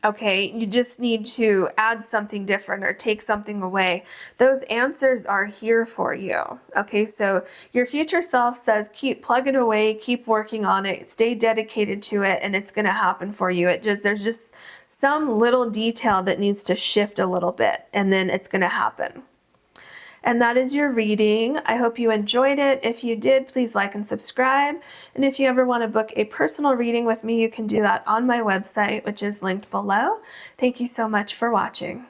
Okay, you just need to add something different or take something away. Those answers are here for you. Okay, so your future self says keep plugging away, keep working on it, stay dedicated to it, and it's going to happen for you. There's just some little detail that needs to shift a little bit, and then it's going to happen. And that is your reading. I hope you enjoyed it. If you did, please like and subscribe. And if you ever want to book a personal reading with me, you can do that on my website, which is linked below. Thank you so much for watching.